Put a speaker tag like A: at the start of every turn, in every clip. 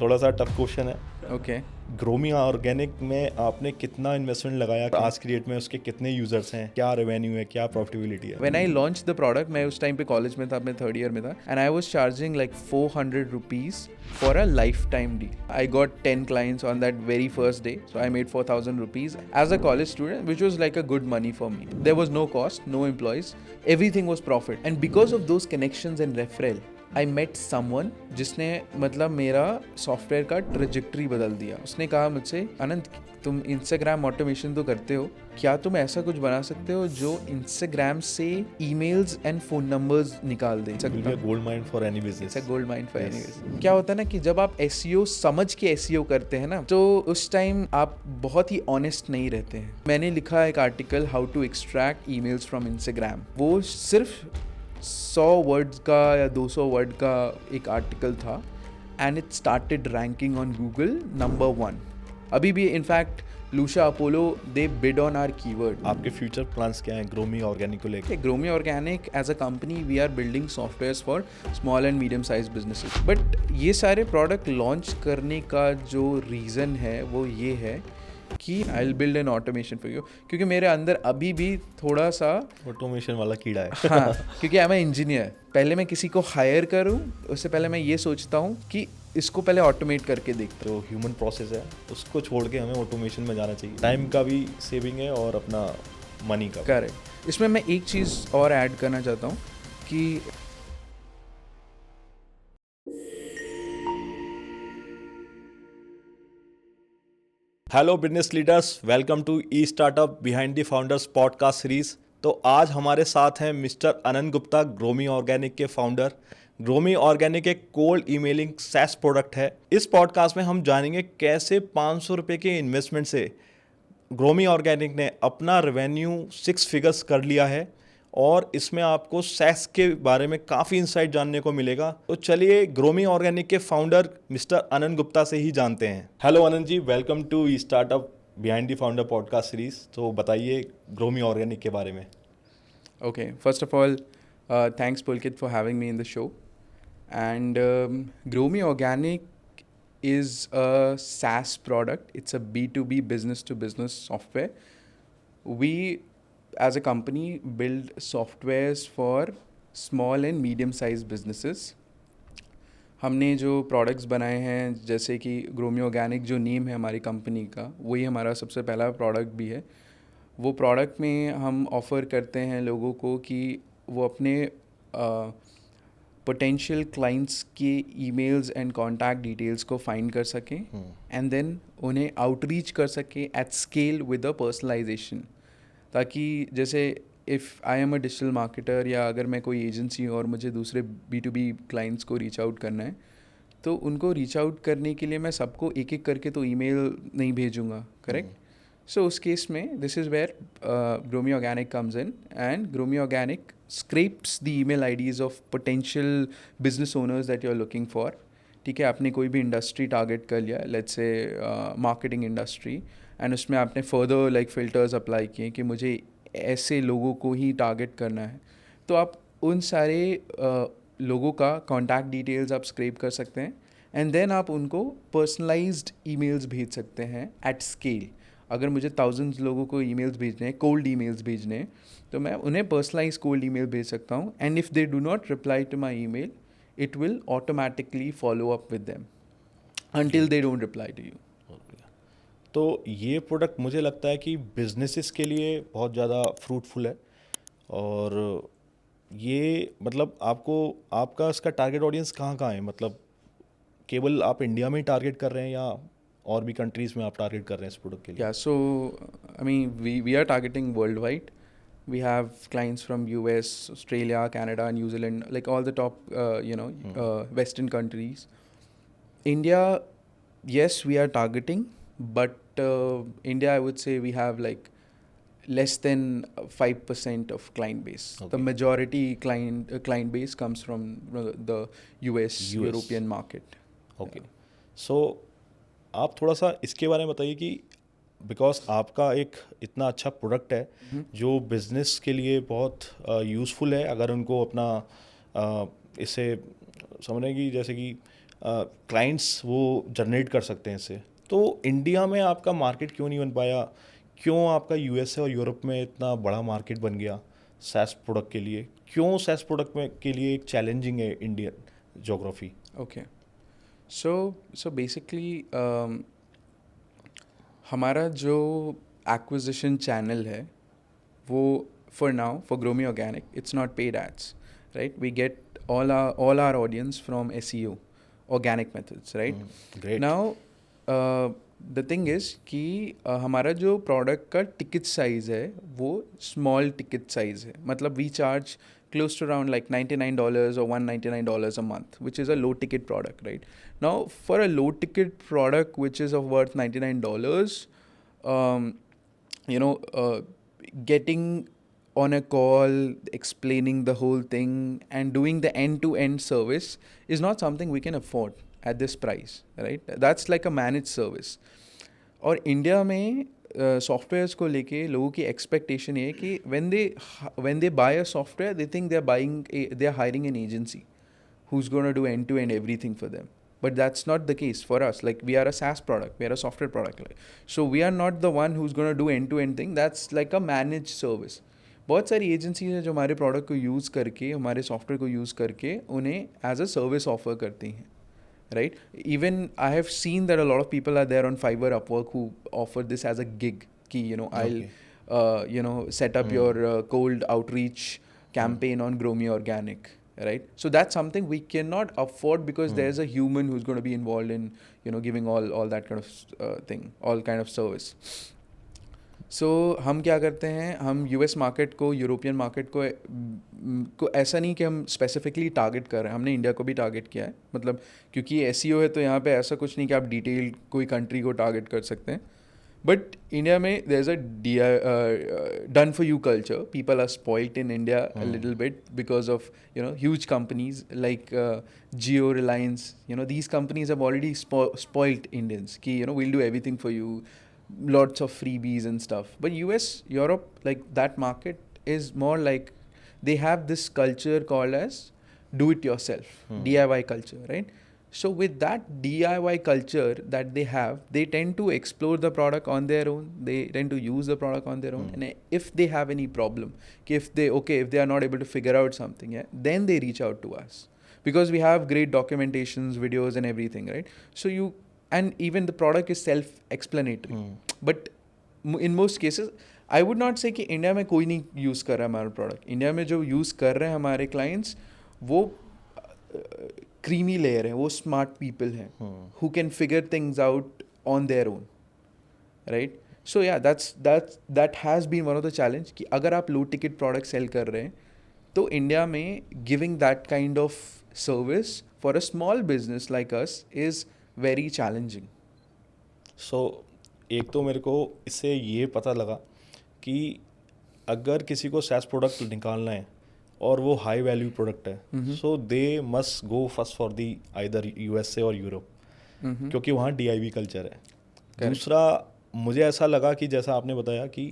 A: थोड़ा सा tough question है।
B: ओके
A: ग्रोमी ऑर्गेनिक में आपने कितना इन्वेस्टमेंट लगाया? आज की डेट में उसके कितने यूजर्स हैं, क्या रेवेन्यू है, क्या प्रॉफिटेबिलिटी है?
B: When I launch the product, मैं उस टाइम पे कॉलेज में था, मैं थर्ड ईयर में था, and I was charging like 400 rupees for a life time deal. I got 10 clients on that very first day, so I made 4,000 rupees as a college student, which was like a good money for me. There was no cost, no employees, everything was profit, and because of those connections and referral, I met someone जिसने मतलब मेरा software का trajectory बदल दिया. उसने कहा मुझसे, अनंत तुम इंस्टाग्राम ऑटोमेशन तो करते हो, क्या तुम ऐसा कुछ बना सकते हो जो इंस्टाग्राम से ईमेल्स एंड फोन नंबर्स निकाल दे सकता है?
A: Gold mine for any business.
B: Gold mine for any business. क्या होता है ना कि जब आप एसईओ समझ के एसईओ करते हैं ना, तो उस टाइम आप बहुत ही ऑनेस्ट नहीं रहते हैं. मैंने लिखा एक article, how to extract emails from Instagram. वो सिर्फ 100 वर्ड्स का या 200 वर्ड का एक आर्टिकल था, and it started ranking on Google number 1. अभी भी in fact Lusha Apollo they bid on our keyword.
A: आपके फ्यूचर प्लान्स क्या हैं ग्रोमी ऑर्गेनिक को लेकर?
B: Gromi organic as a company we are building softwares for small and medium size businesses. But ये सारे product launch करने का जो रीज़न है वो ये है कि I will build an automation for you, क्योंकि मेरे अंदर अभी भी थोड़ा सा
A: ऑटोमेशन वाला कीड़ा है.
B: हाँ, क्योंकि आई एम इंजीनियर. पहले मैं किसी को हायर करूँ उससे पहले मैं ये सोचता हूँ कि इसको पहले ऑटोमेट करके देखता हूँ.
A: जो ह्यूमन प्रोसेस है उसको छोड़ के हमें ऑटोमेशन में जाना चाहिए. टाइम का भी सेविंग है और अपना मनी का.
B: करेक्ट. इसमें मैं एक चीज़ और ऐड करना चाहता हूँ कि
A: hello business leaders, welcome to e startup behind the founders podcast series. तो आज हमारे साथ हैं mister Anant Gupta, GrowMe organic के फाउंडर. ग्रोमी ऑर्गेनिक एक कोल्ड ईमेलिंग सैस प्रोडक्ट है. इस पॉडकास्ट में हम जानेंगे कैसे 500 रुपये के इन्वेस्टमेंट से ग्रोमी ऑर्गेनिक ने अपना रेवेन्यू 6 फिगर्स कर लिया है, और इसमें आपको सैस के बारे में काफ़ी इंसाइट जानने को मिलेगा. तो चलिए ग्रोमी ऑर्गेनिक के फाउंडर मिस्टर अनंत गुप्ता से ही जानते हैं. Hello Anant ji, welcome to e startup behind the founder podcast series. तो बताइए ग्रोमी ऑर्गेनिक के बारे में.
B: okay, first of all, thanks Pulkit for having me in the show. And Gromi Organic is a SaaS product. It's a B2B, business to business software. We as a company build softwares for small and medium sized businesses. हमने जो products बनाए हैं, जैसे कि ग्रोमी organic जो name है हमारी company का, वही हमारा सबसे पहला प्रोडक्ट भी है. वो प्रोडक्ट में हम ऑफ़र करते हैं लोगों को कि वो अपने पोटेंशियल क्लाइंट्स के ईमेल्स एंड कॉन्टैक्ट डिटेल्स को फाइंड कर सकें, एंड देन उन्हें आउटरीच कर सकें at scale with a personalization. ताकि जैसे if I am a digital marketer, या अगर मैं कोई एजेंसी हूँ और मुझे दूसरे B2B क्लाइंट्स को रीच आउट करना है, तो उनको रीच आउट करने के लिए मैं सबको एक एक करके तो ईमेल नहीं भेजूँगा. करेक्ट. So उस केस में this is where Gromi Organic comes in, and Gromi Organic scrapes the email IDs of potential business owners that you're looking for. ठीक है, आपने कोई भी इंडस्ट्री टारगेट कर लिया, let's say marketing industry, and उसमें आपने फर्दर लाइक फ़िल्टर्स अप्लाई किए कि मुझे ऐसे लोगों को ही टारगेट करना है. तो आप उन सारे लोगों का कॉन्टैक्ट डिटेल्स आप स्क्रैप कर सकते हैं, एंड देन आप उनको पर्सनलाइज्ड ईमेल्स भेज सकते हैं एट स्केल. अगर मुझे थाउजेंड्स लोगों को ईमेल्स भेजने हैं, कोल्ड ईमेल्स भेजने हैं, तो मैं उन्हें पर्सनलाइज कोल्ड ईमेल भेज सकता हूँ, and if they do not reply to my email, it will automatically follow up with them until they don't reply to you.
A: तो ये प्रोडक्ट मुझे लगता है कि बिजनेसेस के लिए बहुत ज़्यादा फ्रूटफुल है. और ये मतलब आपका इसका टारगेट ऑडियंस कहाँ है? मतलब केवल आप इंडिया में ही टारगेट कर रहे हैं या और भी कंट्रीज़ में आप टारगेट कर रहे हैं इस प्रोडक्ट के लिए?
B: Yeah, so I mean, we are targeting worldwide. We have clients from US, Australia, Canada, New Zealand, like all the top, Western countries. India, yes, we are targeting, but India, I would say we have like less than 5% of client base.
A: Okay.
B: The majority client base comes from the US, European market.
A: Okay. So आप थोड़ा सा इसके बारे में बताइए कि because आपका एक इतना अच्छा प्रोडक्ट है जो बिजनेस के लिए बहुत यूज़फुल है, अगर उनको अपना इसे समझने की, जैसे कि क्लाइंट्स वो जनरेट कर सकते हैं इससे। तो इंडिया में आपका मार्केट क्यों नहीं बन पाया? क्यों आपका यूएसए और यूरोप में इतना बड़ा मार्केट बन गया सैस प्रोडक्ट के लिए? क्यों सैस प्रोडक्ट में के लिए एक चैलेंजिंग है Indian geography?
B: Okay, so basically हमारा जो एक्विजिशन चैनल है वो for now for Gromi Organic it's not paid ads, right? We get all our audience from SEO, organic methods, right?
A: Great.
B: Now the thing is कि हमारा जो product का ticket size है वो स्मॉल टिकट साइज है, मतलब we charge close to around like $99 or $199 a month, which is a low ticket product, right? Now for a low ticket product which is of worth $99, getting on a call, explaining the whole thing and doing the end-to-end service is not something we can afford at this price, right? That's like a managed service. और India में softwares को लेके लोगों की expectation ये है कि when they buy a software they think they are hiring an agency who's going to do end-to-end everything for them. But that's not the case for us. Like we are a SaaS product, we are a software product. So we are not the one who's going to do end-to-end thing. That's like a managed service. बहुत सारी agencies हैं जो हमारे product को use करके, हमारे software को use करके उन्हें एज अ सर्विस ऑफर करती हैं, right? Even I have seen that a lot of people are there on Fiverr, Upwork who offer this as a gig कि I set up your cold outreach campaign on Gromi Organic, right? So that's something we cannot afford because there's a human who's going to be involved in giving all that kind of thing, all kind of service. सो हम क्या करते हैं, हम US market को, European market को ऐसा नहीं कि हम स्पेसिफिकली टारगेट कर रहे हैं, हमने इंडिया को भी टारगेट किया है, मतलब क्योंकि एसईओ है तो यहाँ पे ऐसा कुछ नहीं कि आप डिटेल कोई कंट्री को टारगेट कर सकते हैं. बट इंडिया में there is a done for you culture. People are spoiled in India a little bit because of huge companies like Jio, Reliance, these companies have already spoiled Indians कि we'll do everything for you, lots of freebies and stuff. But US, Europe, like that market is more like they have this culture called as do it yourself, DIY culture, right? So with that DIY culture that they have, they tend to explore the product on their own, they tend to use the product on their own, and if they have any problem, if they are not able to figure out something, then they reach out to us because we have great documentations, videos and everything, right? So and even the product is self-explanatory. But in most cases, I would not say कि India में कोई नहीं use कर रहा है हमारा product. India में जो यूज़ कर रहे हैं हमारे क्लाइंट्स वो क्रीमी लेयर हैं, वो स्मार्ट पीपल हैं who can figure things out on their own, right? So yeah, that has been one of the challenge कि अगर आप लो टिकट प्रोडक्ट सेल कर रहे हैं तो इंडिया में giving that kind of service for a small business like us is very challenging.
A: So एक तो मेरे को इससे ये पता लगा कि अगर किसी को सैस प्रोडक्ट निकालना है और वो हाई वैल्यू प्रोडक्ट है, so they must go first for the either USA और यूरोप, क्योंकि वहाँ डीआईवी कल्चर है. दूसरा मुझे ऐसा लगा कि जैसा आपने बताया कि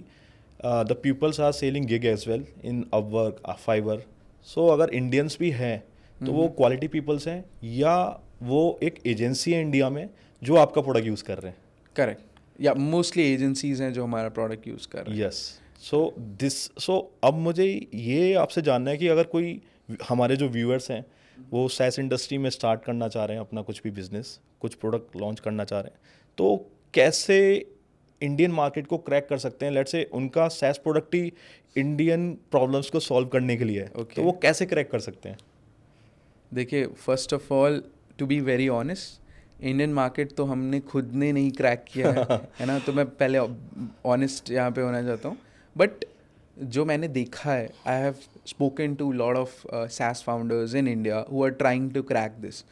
A: the peoples are selling gig as well in Upwork, Fiverr. So अगर इंडियंस भी हैं तो वो क्वालिटी पीपल्स हैं या वो एक एजेंसी है इंडिया में जो आपका प्रोडक्ट यूज़ कर रहे हैं?
B: करेक्ट, या मोस्टली एजेंसीज हैं जो हमारा प्रोडक्ट यूज़ कर रहे हैं.
A: यस. सो अब मुझे ये आपसे जानना है कि अगर कोई हमारे जो व्यूअर्स हैं वो सैस इंडस्ट्री में स्टार्ट करना चाह रहे हैं, अपना कुछ भी बिजनेस, कुछ प्रोडक्ट लॉन्च करना चाह रहे हैं, तो कैसे इंडियन मार्केट को क्रैक कर सकते हैं? लेट्स से उनका सैस प्रोडक्ट ही इंडियन प्रॉब्लम्स को सॉल्व करने के लिए है, तो वो कैसे क्रैक कर सकते हैं?
B: देखिए, first of all to be very honest, Indian market तो हमने खुद ने नहीं क्रैक किया है ना, तो मैं पहले ऑनेस्ट यहाँ पे होना चाहता हूँ. बट जो मैंने देखा है, I have spoken to lot of SaaS founders in India who are trying to crack this.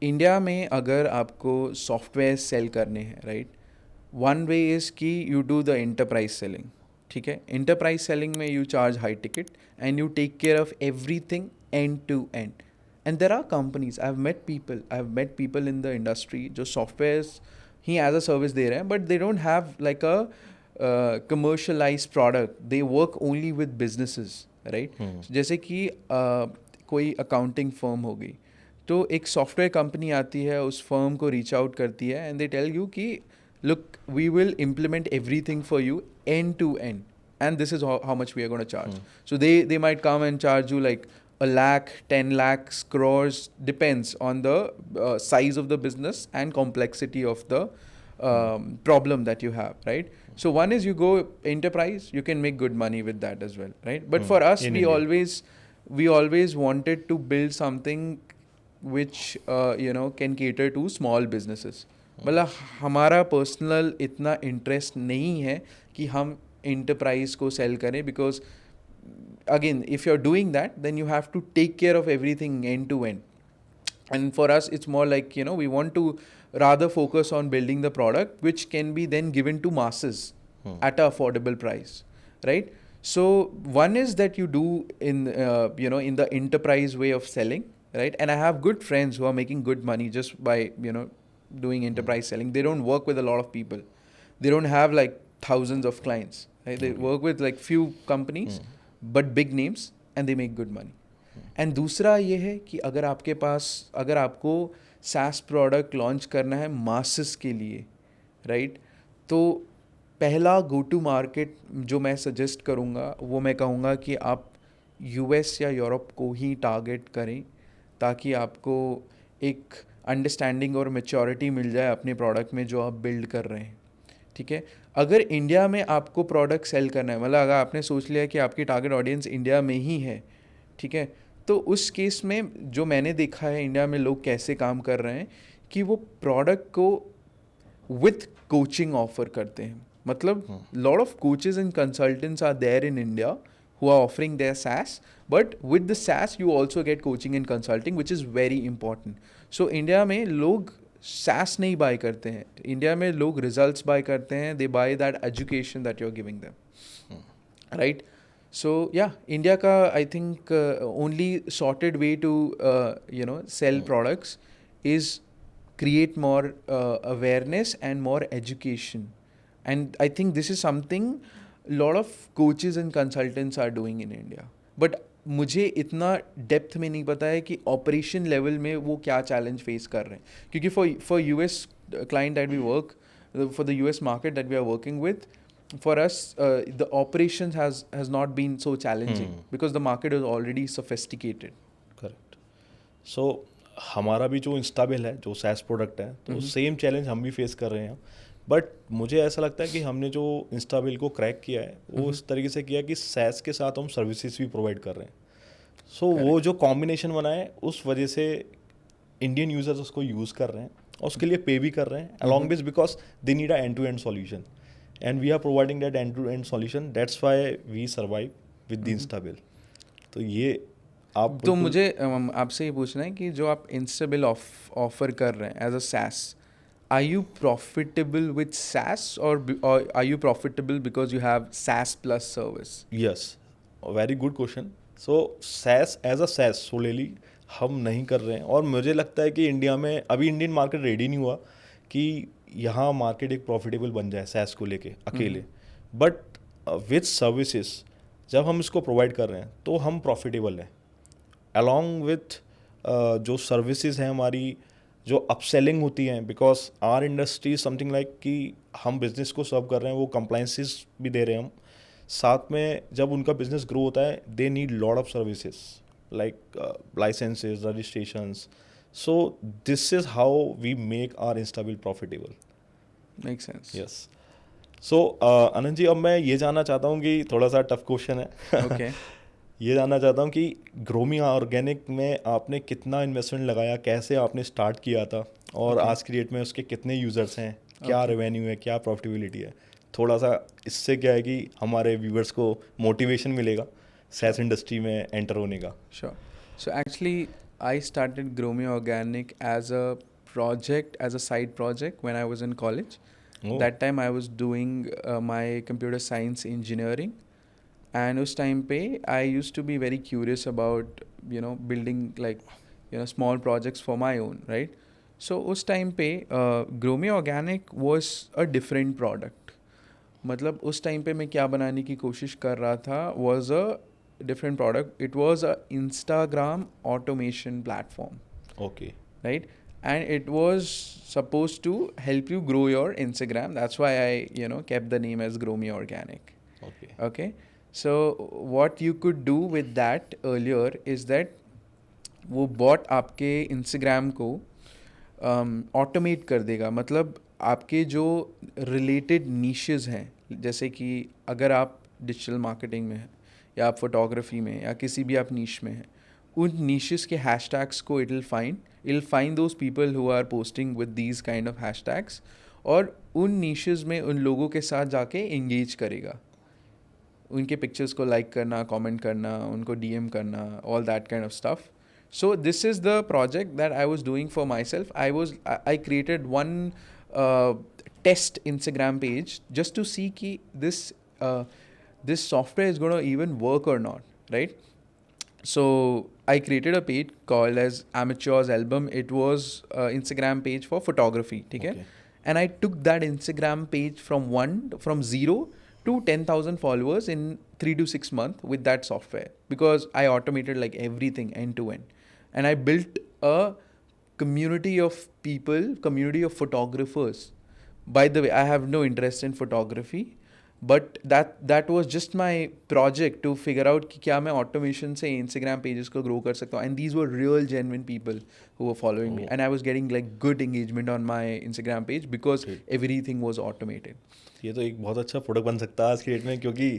B: India में अगर आपको सॉफ्टवेयर सेल करने हैं, राइट, वन वे इज़ कि you do the enterprise selling. ठीक है, एंटरप्राइज सेलिंग में you charge high ticket and you take care of everything end to end. And there are companies, I've met people in the industry जो softwares he as a service दे रहे हैं, but they don't have like a commercialized product. They work only with businesses, right? जैसे कि कोई accounting firm हो गई, तो एक सॉफ्टवेयर कंपनी आती है, उस फर्म को रीच आउट करती है एंड दे टेल यू कि look, we will implement everything for you end to end, and this is how much we are going to charge. So they might come and charge you like a lakh, 10 lakhs, crores, depends on the size of the business and complexity of the problem that you have, right? So one is you go enterprise, you can make good money with that as well, right? But for us,
A: In
B: we
A: India.
B: always wanted to build something which can cater to small businesses. मतलब हमारा personal इतना interest नहीं है कि हम enterprise को sale करें, because again if you are doing that then you have to take care of everything end to end. And for us, it's more like, we want to rather focus on building the product, which can be then given to masses at an affordable price, right? So one is that you do in the enterprise way of selling, right? And I have good friends who are making good money just by, doing enterprise selling. They don't work with a lot of people. They don't have like thousands of clients, right? They work with like few companies, but big names, and they make good money. And दूसरा ये है कि अगर आपको SaaS product launch करना है masses के लिए, राइट, तो पहला गो टू मार्केट जो मैं सजेस्ट करूँगा वो मैं कहूँगा कि आप US या यूरोप को ही टारगेट करें, ताकि आपको एक अंडरस्टैंडिंग और मैच्योरिटी मिल जाए अपने प्रोडक्ट में जो आप बिल्ड कर रहे हैं, ठीक है. अगर इंडिया में आपको प्रोडक्ट सेल करना है, मतलब अगर आपने सोच लिया कि आपकी टारगेट ऑडियंस इंडिया में ही है, ठीक है, तो उस केस में जो मैंने देखा है इंडिया में लोग कैसे काम कर रहे हैं कि वो प्रोडक्ट को विथ कोचिंग ऑफर करते हैं. मतलब lot of coaches and consultants are there in India who are offering their SaaS, but with the SaaS you also get coaching and consulting, which is very important. So India में लोग SaaS नहीं buy करते हैं, India में लोग results buy करते हैं, they buy that education that you're giving them, right? So yeah, India ka I think only sorted way to sell products is create more awareness and more education, and I think this is something lot of coaches and consultants are doing in India. But मुझे इतना depth में नहीं पता है कि operation level में वो क्या चैलेंज फेस कर रहे हैं, क्योंकि for US client that we work, for the US market that we are working with, for us the operations has not been so challenging because the market is already sophisticated.
A: Correct. So हमारा भी जो इंस्टाबिल है, जो SaaS product है, तो same challenge हम भी face कर रहे हैं. बट मुझे ऐसा लगता है कि हमने जो इंस्टाबिल को क्रैक किया है वो इस तरीके से किया कि SaaS के साथ हम सर्विसेज भी प्रोवाइड कर रहे हैं. सो वो जो कॉम्बिनेशन बना है उस वजह से इंडियन यूजर्स उसको यूज़ कर रहे हैं और उसके लिए पे भी कर रहे हैं along with, because they need a end to end solution and we are providing that end to end solution. That's why we survive with the Instabill. तो ये आप
B: तो मुझे आपसे ये पूछना है कि जो आप इंस्टाबिल ऑफर कर रहे हैं as a SaaS, are you profitable with SaaS or are you profitable because you have SaaS plus service?
A: Yes, very good question. So SaaS as a SaaS solely हम नहीं कर रहे हैं और मुझे लगता है कि इंडिया में अभी इंडियन मार्केट रेडी नहीं हुआ कि यहाँ मार्केट एक प्रॉफिटेबल बन जाए SaaS को लेके अकेले. बट विथ सर्विसेज जब हम इसको प्रोवाइड कर रहे हैं तो हम प्रॉफिटेबल हैं अलॉन्ग विथ जो सर्विसेज हैं हमारी, जो अपसेलिंग होती हैं, because our industry something like कि हम बिजनेस को सर्व कर रहे हैं, वो कंप्लाइंसेस भी दे रहे हैं हम साथ में. जब उनका बिजनेस ग्रो होता है they need lot of services like licences, registrations. So this is how we make our Instabill profitable.
B: Makes sense.
A: Yes. So Anand ji, अब मैं ये जानना चाहता हूँ कि थोड़ा सा टफ क्वेश्चन है.
B: Okay.
A: ये जानना चाहता हूँ कि ग्रोमी ऑर्गेनिक में आपने कितना इन्वेस्टमेंट लगाया, कैसे आपने स्टार्ट किया था और आज की डेट में उसके कितने यूज़र्स हैं, क्या रेवेन्यू है, क्या प्रॉफिटेबिलिटी है. थोड़ा सा इससे क्या है कि हमारे व्यूवर्स को मोटिवेशन मिलेगा SaaS इंडस्ट्री में एंटर होने का.
B: Sure. So actually, I started Gromi Organic as a project, as a side project when I was in college.
A: Oh.
B: That time I was doing my computer science engineering, and उस time पे I used to be very curious about building like small projects for my own, right? So उस time पे Gromi Organic was a different product. मतलब उस time पे मैं क्या बनाने की कोशिश कर रहा था was a different product. It was a Instagram automation platform,
A: okay
B: right? And it was supposed to help you grow your Instagram. That's why I, kept the name as Grow Me Organic.
A: Okay
B: Okay. So what you could do with that earlier is that वो bot आपके Instagram को automate कर देगा. मतलब आपके जो related niches हैं, जैसे कि अगर आप डिजिटल मार्केटिंग में हैं या आप फोटोग्राफी में या किसी भी आप नीश में हैं, उन नीशेस के हैशटैग्स को it will find those people who are posting with these kind of hashtags, और उन नीशेस में उन लोगों के साथ जाके एंगेज करेगा. उनके पिक्चर्स को लाइक करना, कमेंट करना, उनको डीएम करना, all that kind of stuff. So this is the project that I was doing for myself. I created one test Instagram page just to see ki this software is going to even work or not, right? So I created a page called as Amateurs Album. It was Instagram page for photography, okay? And I took that Instagram page from 0 to 10,000 followers in 3 to 6 months with that software, because I automated like everything end to end. And I built a community of people, community of photographers. By the way, I have no interest in photography, but that was just my project to figure out कि क्या मैं automation से Instagram pages को grow कर सकता हूँ. And these were real genuine people who were following me, and I was getting like good engagement on my Instagram page because everything was automated.
A: ये तो एक बहुत अच्छा प्रोडक्ट बन सकता है आज की डेट में, क्योंकि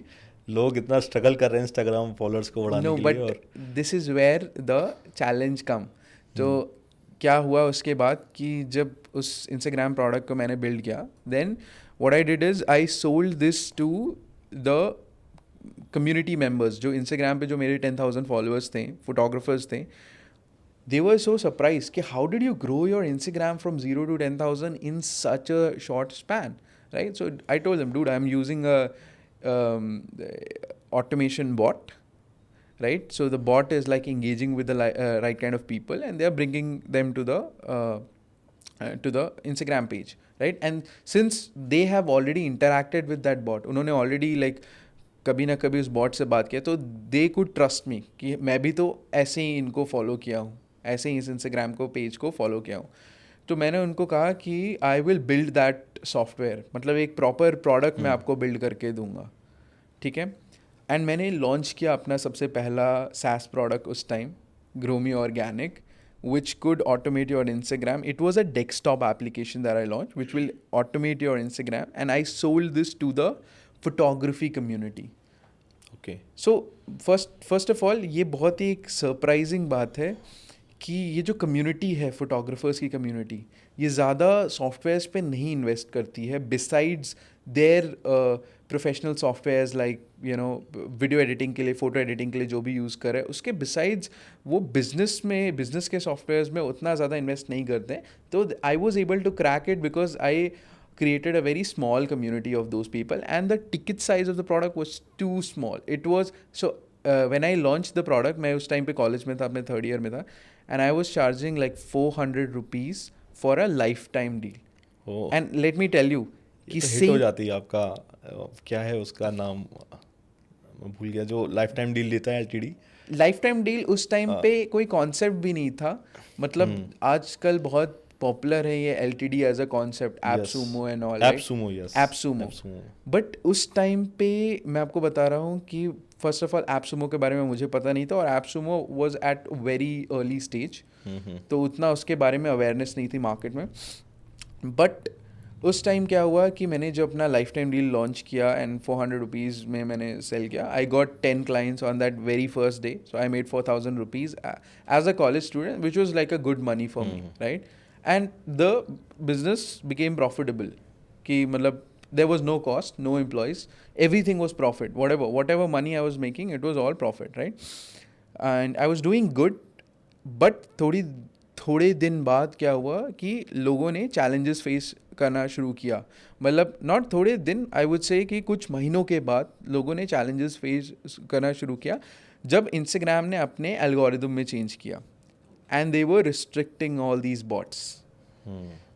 A: लोग इतना स्ट्रगल कर रहे हैं इंस्टाग्राम फॉलोअर्स को बढ़ाने के लिए. और
B: this is where the challenge come. तो क्या हुआ उसके बाद कि जब उस इंस्टाग्राम प्रोडक्ट को मैंने बिल्ड किया, then what I did is I sold this to the community members. जो इंस्टाग्राम पे जो मेरे 10,000 फॉलोअर्स थे, फोटोग्राफर्स थे, they were so surprised कि how did you grow your Instagram from 0 to 10,000 in such a short span, right? So I told them, dude, I'm using a automation bot, right? So the bot is like engaging with the right kind of people, and they are bringing them to the Instagram page, right? And since they have already interacted with that bot, उन्होंने already like कभी ना कभी उस bot से बात किया, तो they could trust me कि मैं भी तो ऐसे ही इनको follow किया हूँ, ऐसे ही इस Instagram को पेज को follow किया हूँ. तो मैंने उनको कहा कि I will build that software, मतलब एक प्रॉपर प्रोडक्ट मैं आपको बिल्ड करके दूंगा, ठीक है. एंड मैंने लॉन्च किया अपना सबसे पहला SaaS प्रोडक्ट उस time, grow me organic, which could automate your Instagram. It was a desktop application that I launched, which will automate your Instagram, and I sold this to the photography community.
A: Okay.
B: So first of all, ये बहुत ही एक surprising बात है कि ये जो community है, photographers की कम्युनिटी, ये ज़्यादा सॉफ्टवेयर्स पे नहीं इन्वेस्ट करती है besides their professional softwares like video editing के लिए, फ़ोटो एडिटिंग के लिए जो भी यूज़ करे, उसके बिसाइड्स वो बिजनेस के सॉफ्टवेयर्स में उतना ज़्यादा इन्वेस्ट नहीं करते. तो I was able to crack it because I created a very small community of those people, and the ticket size of the product was too small. It was so when I launched the product, मैं उस time पे college में था, अपने 3rd year में था, and I was charging like 400 rupees for a lifetime deal.
A: Oh.
B: And let me tell you
A: कि hit हो जाती है आपका, क्या है उसका नाम मैं भूल गया, जो लाइफ टाइम डील लेता है LTD.
B: लाइफ टाइम डील उस टाइम पे कोई कॉन्सेप्ट भी नहीं था. मतलब आजकल बहुत पॉपुलर है ये LTD as a concept, AppSumo and all.
A: AppSumo, yes,
B: AppSumo. But उस टाइम पे मैं आपको बता रहा हूँ कि फर्स्ट ऑफ ऑल एपसुमो के बारे में मुझे पता नहीं था, और AppSumo was at very early stage, तो उतना उसके बारे में अवेयरनेस नहीं थी मार्केट में. बट उस टाइम क्या हुआ कि मैंने जो अपना लाइफ टाइम डील लॉन्च किया एंड 400 रुपीज़ में मैंने सेल किया, I got 10 clients on that very first day. So I made 4,000 rupees as a college student, which was like a good money for me, right. And the business became profitable. कि मतलब there was no cost, no employees, everything was profit. Whatever money I was making, it was all profit, right? And I was doing good, but थोड़े दिन बाद क्या हुआ कि लोगों ने challenges face करना शुरू किया. मतलब not थोड़े दिन, I would say कि कुछ महीनों के बाद लोगों ने challenges face करना शुरू किया जब Instagram ने अपने algorithm में change किया. And they were restricting all these bots.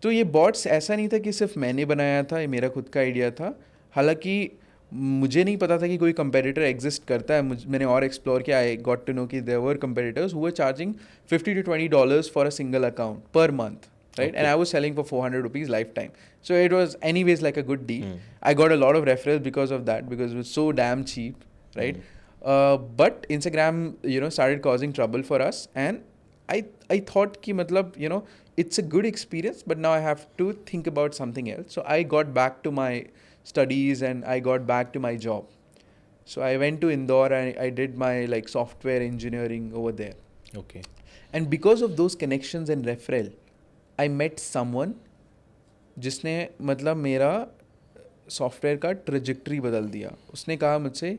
B: तो ये bots ऐसा नहीं था कि सिर्फ मैंने बनाया था, ये मेरा खुद का आइडिया था. हालांकि मुझे नहीं पता था कि कोई कंपेटिटर एग्जिस्ट करता है. मैंने और एक्सप्लोर किया. आई गॉट टू नो कि there were competitors who were charging $50 to $20 for a single account per month, right? And I was selling for 400 rupees lifetime. So it was anyways like a good deal. I got a lot of referrals because of that, because it was so damn cheap, right? But Instagram, started causing trouble for us, and I thought कि मतलब, it's a good experience, but now I have to think about something else. So I got back to my studies and I got back to my job. So I went to Indore and I did my like software engineering over there.
A: Okay.
B: And because of those connections and referral, I met someone जिसने मतलब मेरा software का trajectory बदल दिया. उसने कहा मुझसे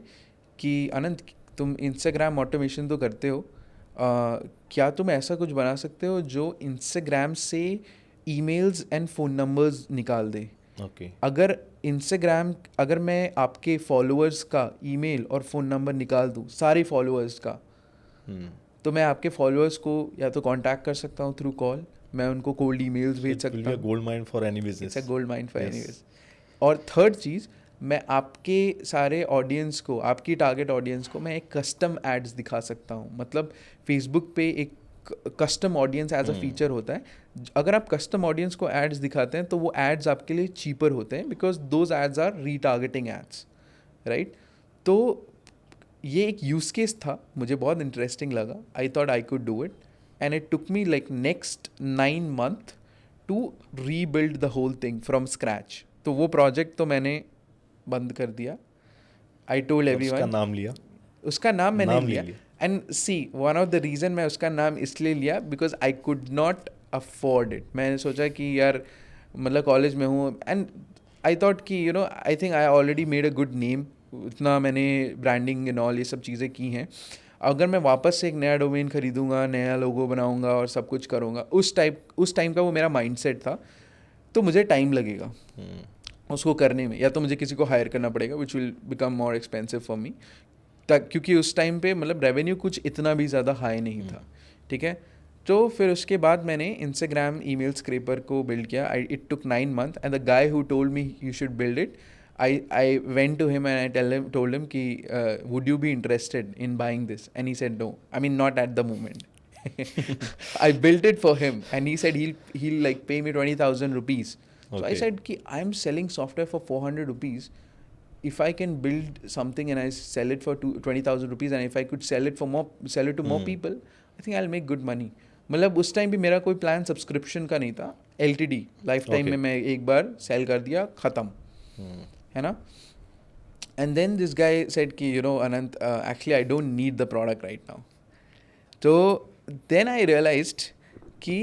B: कि अनंत, तुम इंस्टाग्राम ऑटोमेशन तो करते हो, क्या तुम ऐसा कुछ बना सकते हो जो इंस्टाग्राम से ईमेल्स एंड फ़ोन नंबर्स निकाल दे.
A: Okay.
B: अगर मैं आपके फॉलोअर्स का ईमेल और फ़ोन नंबर निकाल दूँ, सारे फॉलोअर्स का, तो मैं आपके फॉलोअर्स को या तो कांटेक्ट कर सकता हूँ थ्रू कॉल, मैं उनको कोल्ड ईमेल्स भेज सकता हूँ.
A: Gold mine for any business.
B: It's a gold mine for
A: Yes.
B: Any business. और थर्ड चीज़, मैं आपके सारे ऑडियंस को, आपकी टारगेट ऑडियंस को मैं एक कस्टम एड्स दिखा सकता हूँ. मतलब फेसबुक पे एक custom audience as a feature होता है. अगर आप कस्टम ऑडियंस को एड्स दिखाते हैं तो वो एड्स आपके लिए चीपर होते हैं, because those ads are retargeting ads, right. तो ये एक यूज़ केस था, मुझे बहुत इंटरेस्टिंग लगा. I thought I could do it, and it took me like next 9 months to rebuild the whole thing from scratch. तो वो प्रोजेक्ट तो मैंने बंद कर दिया. आई टोल्ड
A: उसका
B: एवरीवन.
A: नाम लिया.
B: उसका नाम मैंने
A: नाम
B: लिया.
A: ले लिया.
B: And see, one of the reason मैं उसका नाम इसलिए लिया because I could not afford it. मैंने सोचा कि यार मतलब कॉलेज में हूँ, एंड आई थॉट कि I think I already made a good name. इतना मैंने ब्रांडिंग एंड ऑल ये सब चीज़ें की हैं. अगर मैं वापस से एक नया डोमेन खरीदूंगा, नया लोगो बनाऊंगा और सब कुछ करूंगा, उस टाइम का वो मेरा माइंडसेट था, तो मुझे टाइम लगेगा उसको करने में, या तो मुझे किसी को हायर करना पड़ेगा which will become more expensive for me. क्योंकि उस टाइम पे मतलब रेवेन्यू कुछ इतना भी ज़्यादा हाई नहीं था, ठीक है. तो फिर उसके बाद मैंने इंस्टाग्राम ईमेल स्क्रैपर को बिल्ड किया. It took 9 months, and the guy who told me you should build it, I went to him and I told him ki, would you be interested in buying this? And he said no. I mean, not at the moment. I built it for him, and he said he'll like pay me 20,000 rupees. So I
A: Okay.
B: said ki, I'm selling software for 400 rupees. If I can build something and I sell it for 20,000 rupees, and if I could sell it to more people, I think I'll make good money. मतलब उस time भी मेरा कोई plan subscription का नहीं था. LTD life time
A: Okay.
B: में मैं एक बार सेल कर दिया, ख़त्म, है ना. And then this guy said कि Anant, actually I don't need the product right now. तो देन आई रियलाइज्ड कि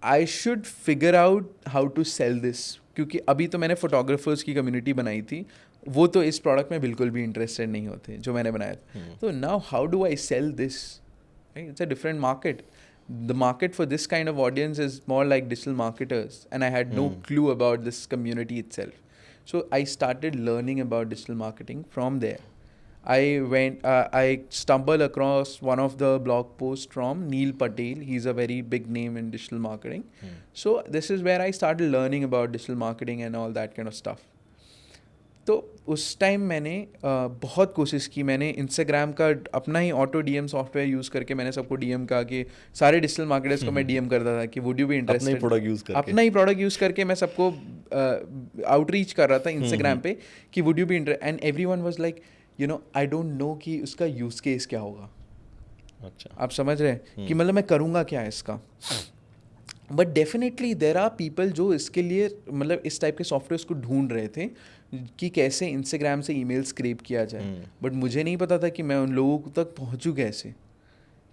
B: I should figure out how to sell this, क्योंकि अभी तो मैंने फोटोग्राफर्स की कम्युनिटी बनाई थी, वो तो इस प्रोडक्ट में बिल्कुल भी इंटरेस्टेड नहीं होते जो मैंने बनाया था. तो now how do I sell this? It's a different market. The market for this kind of audience is more like digital marketers, and I had no clue about this community itself. So I started learning about digital marketing from there. I stumbled across one of the blog posts from Neil Patel. He's a very big name in digital marketing. So this is where I started learning about digital marketing and all that kind of stuff. तो उस time मैंने बहुत कोशिश की. मैंने Instagram का अपना ही auto DM software use करके मैंने सबको डीएम कहा कि सारे डिजिटल मार्केटर्स को मैं डीएम करता था कि वुड यू बी इंटरेस्टेड. अपना ही प्रोडक्ट यूज़ करके मैं सबको आउटरीच कर रहा था इंस्टाग्राम पे कि would you be interested, and everyone was like I don't know कि उसका यूज़ केस क्या होगा.
A: अच्छा.
B: आप समझ रहे हैं कि मतलब मैं करूँगा क्या इसका. But definitely there are people जो इसके लिए मतलब इस टाइप के सॉफ्टवेयर्स को ढूंढ रहे थे कि कैसे इंस्टाग्राम से ईमेल स्क्रैप किया जाए. बट मुझे नहीं पता था कि मैं उन लोगों तक पहुंचूं कैसे,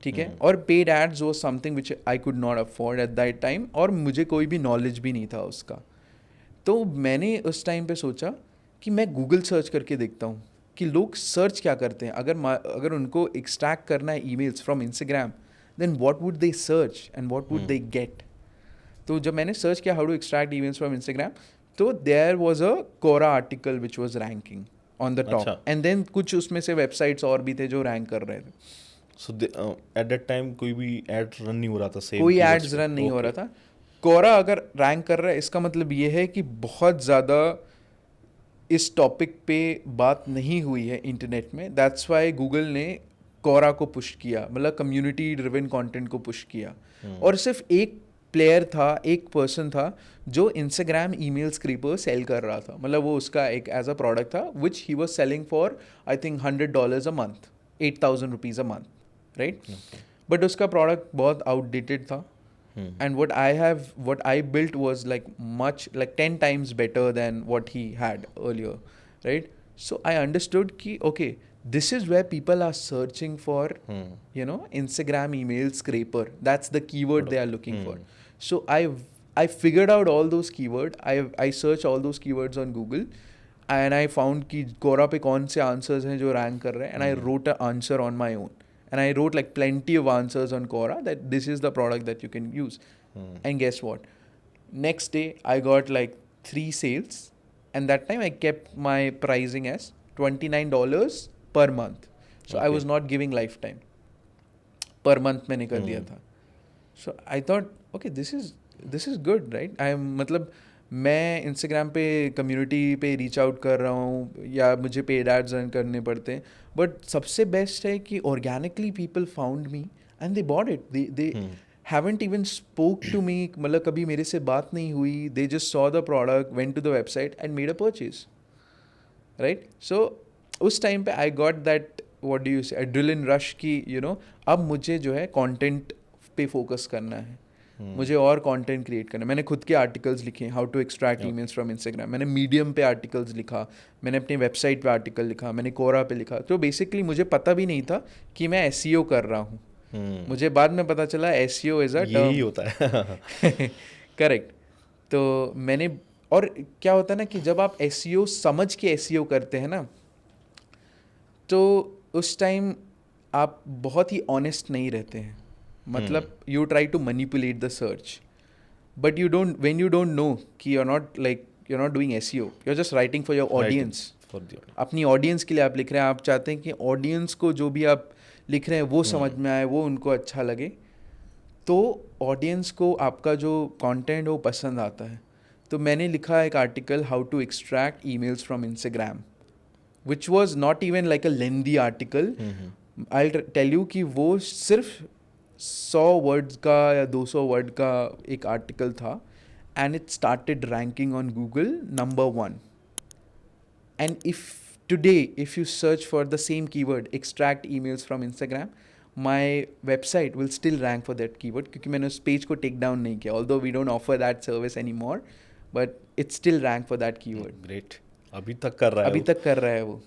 B: ठीक है. और paid ads was something which I could not afford at that time, और मुझे कोई भी नॉलेज भी नहीं था उसका. तो मैंने उस टाइम पे सोचा कि मैं गूगल सर्च करके देखता हूँ कि लोग सर्च क्या करते हैं. अगर उनको एक्सट्रैक्ट करना है emails from Instagram, then what would they search and what would they get. तो जब मैंने सर्च किया how to extract emails from Instagram, तो there was a Quora article which was ranking on the top, and then कुछ उसमें से websites और भी थे जो रैंक कर रहे थे.
A: सो एट दैट टाइम कोई भी एड रन नहीं हो रहा था. सेम
B: कोई एड्स रन नहीं हो रहा था. कोरा अगर रैंक कर रहा है इसका मतलब ये है कि बहुत ज़्यादा इस टॉपिक पे बात नहीं हुई है इंटरनेट में, दैट्स वाई गूगल ने कोरा को पुश किया, मतलब कम्युनिटी ड्रिवन कंटेंट को पुश किया। और सिर्फ एक प्लेयर था, एक पर्सन था जो इंस्टाग्राम ईमेल स्क्रीपर सेल कर रहा था, मतलब वो उसका एक एज अ प्रोडक्ट था which he was selling for I think $100 a month, 8,000 rupees a month, right. But उसका प्रोडक्ट बहुत आउटडेटेड था, and what I built was like much, like 10 times better than what he had earlier, right? So I understood ki okay, this is where people are searching for, you know, Instagram email scraper, that's the keyword they are looking for. So I figured out all those keywords. I searched all those keywords on Google, and I found कि Quora पे कौन से answers हैं जो rank कर रहे हैं, and I wrote an answer on my own. And I wrote like plenty of answers on Quora that this is the product that you can use. And guess what? Next day, I got like 3 sales. And that time I kept my pricing as $29 per month. So I was not giving lifetime. Per month मैंने कर दिया था. So I thought, okay, this is good, right? मतलब मैं Instagram पे community पे reach out कर रहा हूँ या मुझे पेड एड्स रन करने पड़ते हैं, बट सबसे बेस्ट है कि organically people found me and they bought it, they haven't even spoke to me, मतलब कभी मेरे से बात नहीं हुई, they just saw the product, went to the website and made a purchase, right. So उस टाइम पे I got that, what do you say, adrenaline rush की, यू नो, अब मुझे जो है कंटेंट पे फोकस करना है, मुझे और कंटेंट क्रिएट करना है। मैंने खुद के आर्टिकल्स लिखे, how to extract emails from Instagram, मैंने मीडियम पे आर्टिकल्स लिखा, मैंने अपनी वेबसाइट पे आर्टिकल लिखा, मैंने कोरा पे लिखा। तो बेसिकली मुझे पता भी नहीं था कि मैं एसईओ कर रहा हूँ, मुझे बाद में पता चला एसईओ इज अ टर्म,
A: यही होता है।
B: करेक्ट। तो मैंने, और क्या होता है ना कि जब आप एसईओ समझ के एसईओ करते हैं ना, तो उस टाइम आप बहुत ही ऑनेस्ट नहीं रहते हैं, मतलब you try to manipulate the search, but you don't, when you don't know कि you're not doing SEO, you're just writing for your audience, अपनी ऑडियंस के लिए आप लिख रहे हैं, आप चाहते हैं कि ऑडियंस को जो भी आप लिख रहे हैं वो समझ में आए, वो उनको अच्छा लगे, तो ऑडियंस को आपका जो कंटेंट वो पसंद आता है। तो मैंने लिखा एक article, how to extract emails from Instagram, which was not even like a lengthy article. I tell you कि वो सिर्फ 100 वर्ड्स का या 200 वर्ड का एक आर्टिकल था, and it started ranking on Google number 1। And if today if you search for the same keyword, extract emails from Instagram, my website will still rank for that keyword, क्योंकि मैंने उस page को take down नहीं किया, although we don't offer that service any more, but it still rank for that keyword.
A: Great, अभी तक कर रहा है,
B: अभी तक कर रहा है वो।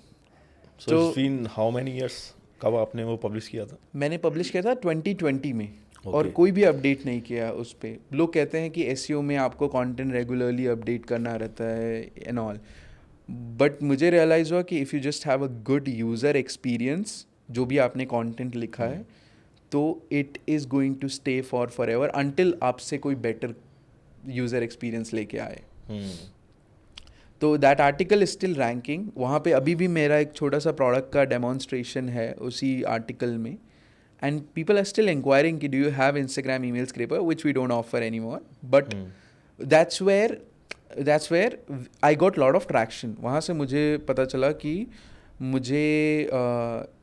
A: So it's been how many years, कब आपने वो पब्लिश किया था?
B: मैंने पब्लिश किया था 2020 में, और
A: Okay.
B: कोई भी अपडेट नहीं किया उस पर। लोग कहते हैं कि एसईओ में आपको कंटेंट रेगुलरली अपडेट करना रहता है एंड ऑल, बट मुझे रियलाइज़ हुआ कि if you just have a good user experience, जो भी आपने कंटेंट लिखा है, तो it is going to stay for ever until आपसे कोई बेटर यूज़र एक्सपीरियंस लेके आए। तो that article is still ranking, वहाँ पे अभी भी मेरा एक छोटा सा प्रोडक्ट का डेमोन्स्ट्रेशन है उसी आर्टिकल में, and people are still inquiring कि do you have Instagram email scraper, which we don't offer any more, but that's where I got lot of traction. वहाँ से मुझे पता चला कि मुझे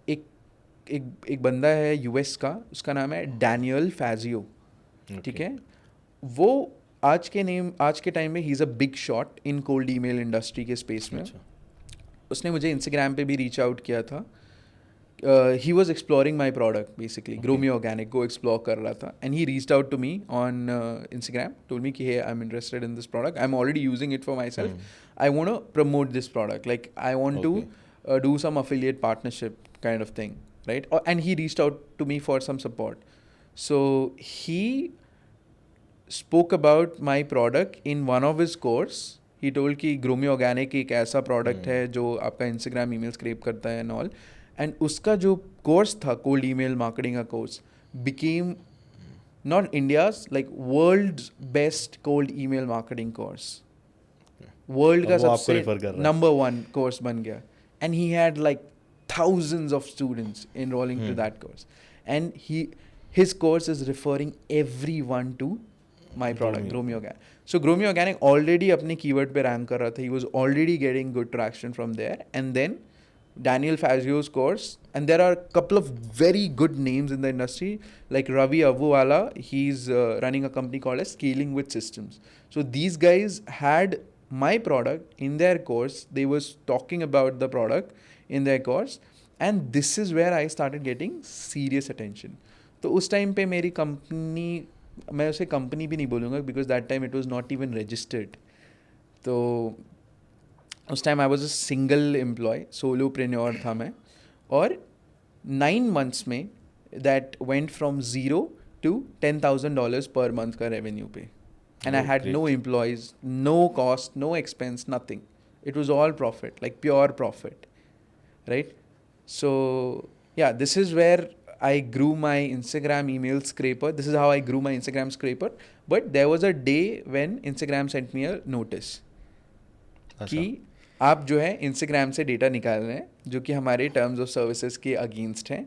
B: एक बंदा है यूएस का, उसका नाम है डैनियल फैजियो, ठीक है। वो आज के टाइम में he is a big shot in cold email industry के स्पेस में। उसने मुझे इंस्टाग्राम पे भी रीच आउट किया था, he was exploring my product basically, ग्रोमी organic को एक्सप्लोर कर रहा था, and he reached out to me on Instagram, told me कि hey I am interested in this product, I am already using it for myself, I want to promote this product, like I want to do some affiliate partnership kind of thing, right? And he reached out to me for some support. So he spoke about my product in one of his course. He told कि Groomy Organic एक ऐसा product है जो आपका Instagram email scrape करता है and all. And उसका जो course था, cold email marketing का course, became not India's, like world's best cold email marketing course. World का सबसे number 1 course बन गया. And he had like thousands of students enrolling to that course, and his course is referring everyone to my product Growmeorganic. So Growmeorganic already अपने keyword पे rank कर रहा था. He was already getting good traction from there. And then Daniel Fazio's course, and there are a couple of very good names in the industry, like Ravi Avuwala. He's running a company called as Scaling with Systems. So these guys had my product in their course. They was talking about the product in their course, and this is where I started getting serious attention. तो उस time पे मेरी company, मैं उसे company भी नहीं बोलूँगा because that time it was not even registered. तो उस time I was a single employee, solopreneur था मैं. और 9 months में that went from $0 to $10,000 per month का रेवेन्यू पे. And I had no employees, no cost, no expense, nothing. It was all profit, like pure profit, right? So yeah, this is where I grew my Instagram email scraper. This is how I grew my Instagram scraper. But there was a day when Instagram sent me a notice कि आप जो है Instagram से data निकाल रहे हैं जो कि हमारे टर्म्स ऑफ सर्विसेज के अगेंस्ट हैं.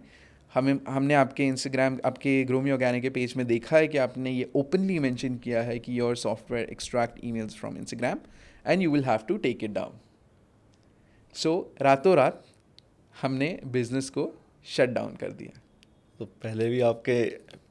B: हमने आपके Instagram, आपके ग्रोमी ऑर्गेनिक के पेज में देखा है कि आपने ये ओपनली मेंशन किया है कि your software extract emails from Instagram and you will have to take it down. So रातों रात हमने बिजनेस को शट डाउन कर दिया.
A: तो पहले भी आपके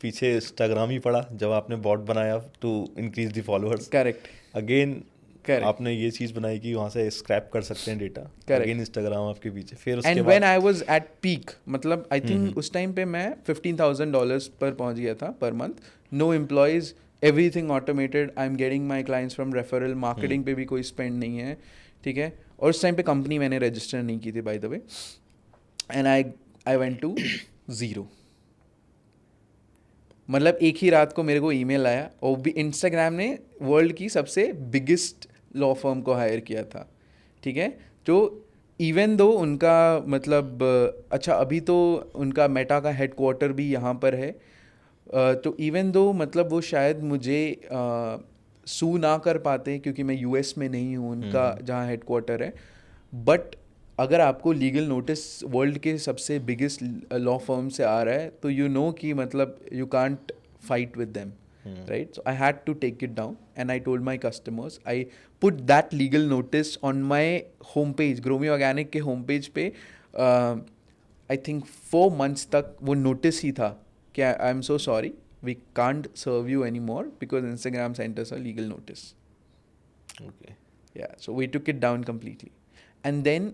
A: पीछे इंस्टाग्राम ही पड़ा जब आपने बॉट बनाया to increase the followers.
B: Correct.
A: Again आपने ये चीज़ बनाई कि वहाँ से स्क्रैप कर सकते हैं डेटा. अगेन इंस्टाग्राम आपके पीछे. फिर उसके बाद
B: and when I was at peak, मतलब आई थिंक उस टाइम पे मैं $15,000 पर पहुँच गया था पर month. No employees, everything automated. I am getting my clients from referral. Marketing पे भी कोई स्पेंड नहीं है, ठीक है. और उस टाइम पे कंपनी मैंने रजिस्टर नहीं की थी by the way. And I went to $0. मतलब एक ही रात को मेरे को ईमेल आया और भी इंस्टाग्राम ने वर्ल्ड की सबसे बिगेस्ट लॉ फर्म को हायर किया था, ठीक है. तो इवन दो उनका मतलब अच्छा अभी तो उनका मेटा का हेडक्वार्टर भी यहाँ पर है. तो इवन दो मतलब वो शायद मुझे सू ना कर पाते क्योंकि मैं यूएस में नहीं हूँ उनका जहाँ हेडक्वार्टर है. बट अगर आपको लीगल नोटिस वर्ल्ड के सबसे बिगेस्ट लॉ फर्म से आ रहा है तो यू नो कि मतलब you can't fight with them, right? So I had to take it down and I told my customers, I put that legal notice on my homepage, Gromi Organic के homepage पे I think 4 months तक वो notice ही था कि I'm so sorry, we can't serve you anymore because Instagram sent us a legal notice.
A: Okay.
B: Yeah, so we took it down completely. And then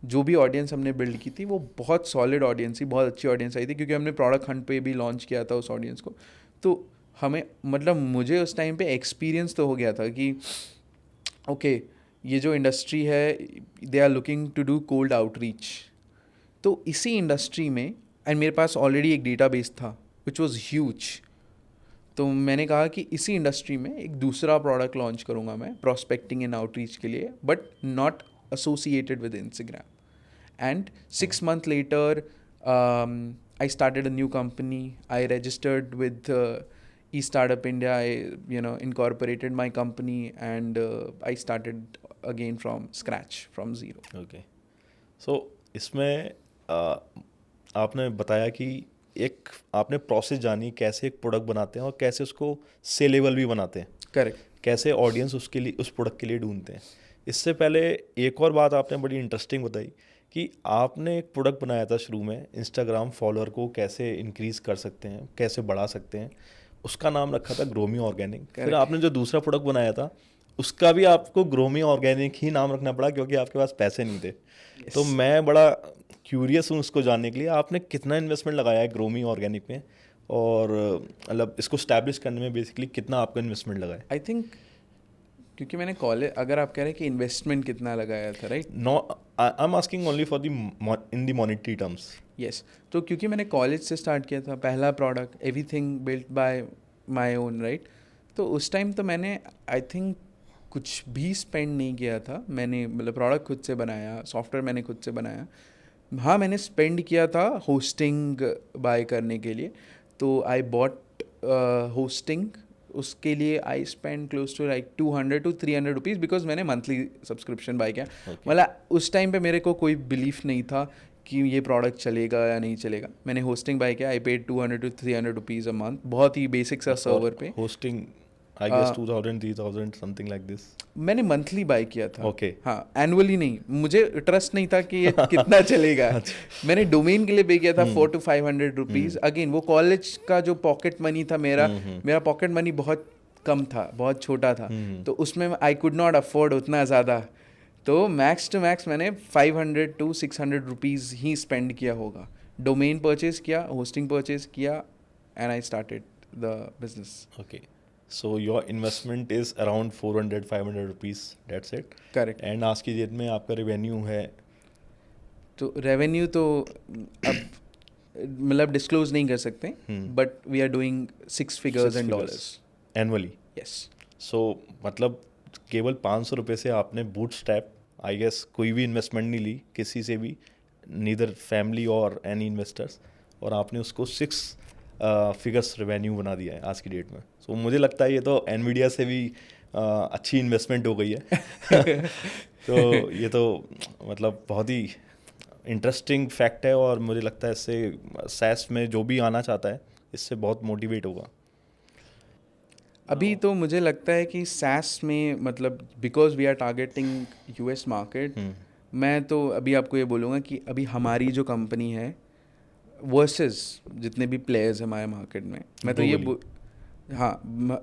B: जो भी audience हमने build की थी वो बहुत सॉलिड ऑडियंस थी, बहुत अच्छी ऑडियंस आई थी क्योंकि हमने प्रोडक्ट हंट पे भी लॉन्च किया था उस ऑडियंस को. तो हमें मतलब मुझे उस टाइम पे एक्सपीरियंस तो हो गया था कि ओके ये जो इंडस्ट्री है they are looking to do cold outreach. तो इसी इंडस्ट्री में एंड मेरे पास ऑलरेडी एक डेटाबेस था विच वाज ह्यूज. तो मैंने कहा कि इसी इंडस्ट्री में एक दूसरा प्रोडक्ट लॉन्च करूँगा मैं प्रोस्पेक्टिंग एंड आउटरीच के लिए, but not associated with Instagram. And 6 months later, I started a new company. I registered with eStartup India. I incorporated my company and I started again from scratch, from zero.
A: Okay. So इसमें आपने बताया कि एक आपने process जानी कैसे एक product बनाते हैं और कैसे उसको सेलेबल भी बनाते हैं.
B: करेक्ट.
A: कैसे ऑडियंस उसके लिए उस प्रोडक्ट के लिए ढूंढते हैं. इससे पहले एक और बात आपने बड़ी इंटरेस्टिंग बताई कि आपने एक प्रोडक्ट बनाया था शुरू में, इंस्टाग्राम फॉलोअर को कैसे इंक्रीज़ कर सकते हैं, कैसे बढ़ा सकते हैं. उसका नाम रखा था ग्रोमी ऑर्गेनिक. फिर आपने जो दूसरा प्रोडक्ट बनाया था उसका भी आपको ग्रोमी ऑर्गेनिक ही नाम रखना पड़ा क्योंकि आपके पास पैसे नहीं थे.
B: Yes.
A: तो मैं बड़ा क्यूरियस हूँ उसको जानने के लिए आपने कितना इन्वेस्टमेंट लगाया है ग्रोमी ऑर्गेनिक में और मतलब इसको स्टैब्लिश करने में बेसिकली कितना आपका इन्वेस्टमेंट लगा है.
B: आई थिंक क्योंकि मैंने कॉलेज, अगर आप कह रहे हैं कि इन्वेस्टमेंट कितना लगाया था, right?
A: No, I am asking only for the in the monetary terms.
B: Yes. तो क्योंकि मैंने कॉलेज से स्टार्ट किया था, पहला product, everything built by my own, right? तो उस टाइम तो मैंने आई थिंक कुछ भी स्पेंड नहीं किया था. मैंने मतलब प्रोडक्ट खुद से बनाया, सॉफ्टवेयर मैंने खुद से बनाया. हाँ, मैंने स्पेंड किया था होस्टिंग बाय करने के लिए. तो आई बॉट होस्टिंग. उसके लिए I spend close to like 200 to 300 rupees because मैंने मंथली सब्सक्रिप्शन बाय किया. मतलब उस टाइम पे मेरे को कोई बिलीफ नहीं था कि ये प्रोडक्ट चलेगा या नहीं चलेगा. मैंने होस्टिंग बाय किया. I paid 200 to 300 rupees a month. बहुत ही बेसिक सा सर्वर पे
A: hosting I guess 2000 3000 something like this.
B: मैंने मंथली बाय किया था.
A: Okay.
B: हाँ, एनुअली नहीं. मुझे ट्रस्ट नहीं था कि ये कितना चलेगा. मैंने डोमेन के लिए पे किया था 400 to 500 रुपीज़. अगेन वो कॉलेज का जो पॉकेट मनी था मेरा पॉकेट मनी बहुत कम था, बहुत छोटा था. तो उसमें आई कुड नॉट अफोर्ड उतना ज़्यादा. तो मैक्स टू मैक्स मैंने 500 to 600 रुपीज़ ही स्पेंड किया होगा. डोमेन परचेज किया, होस्टिंग परचेज किया, and I started the business.
A: Okay. So your investment is around 400-500 rupees. That's it.
B: Correct.
A: And आज की डेट में आपका रेवेन्यू है.
B: तो रेवेन्यू तो अब मतलब डिस्क्लोज नहीं कर सकते, but we are doing 6 figures in dollars.
A: Annually.
B: Yes.
A: So मतलब केवल 500 रुपये से आपने बूट स्टैप, आई गेस कोई भी इन्वेस्टमेंट नहीं ली किसी से भी, नीदर फैमिली और एनी इन्वेस्टर्स, और आपने उसको 6 फिगर्स रेवेन्यू बना दिया है आज की डेट में. सो मुझे लगता है ये तो एनवीडिया से भी अच्छी इन्वेस्टमेंट हो गई है. तो ये तो मतलब बहुत ही इंटरेस्टिंग फैक्ट है, और मुझे लगता है इससे सैस में जो भी आना चाहता है इससे बहुत मोटिवेट होगा.
B: अभी तो मुझे लगता है कि सैस में मतलब because we are targeting US market, मैं तो अभी आपको ये बोलूँगा कि अभी हमारी जो कंपनी है वर्सेस जितने भी प्लेयर्स हैं हमारे मार्केट में, मैं तो ये हाँ,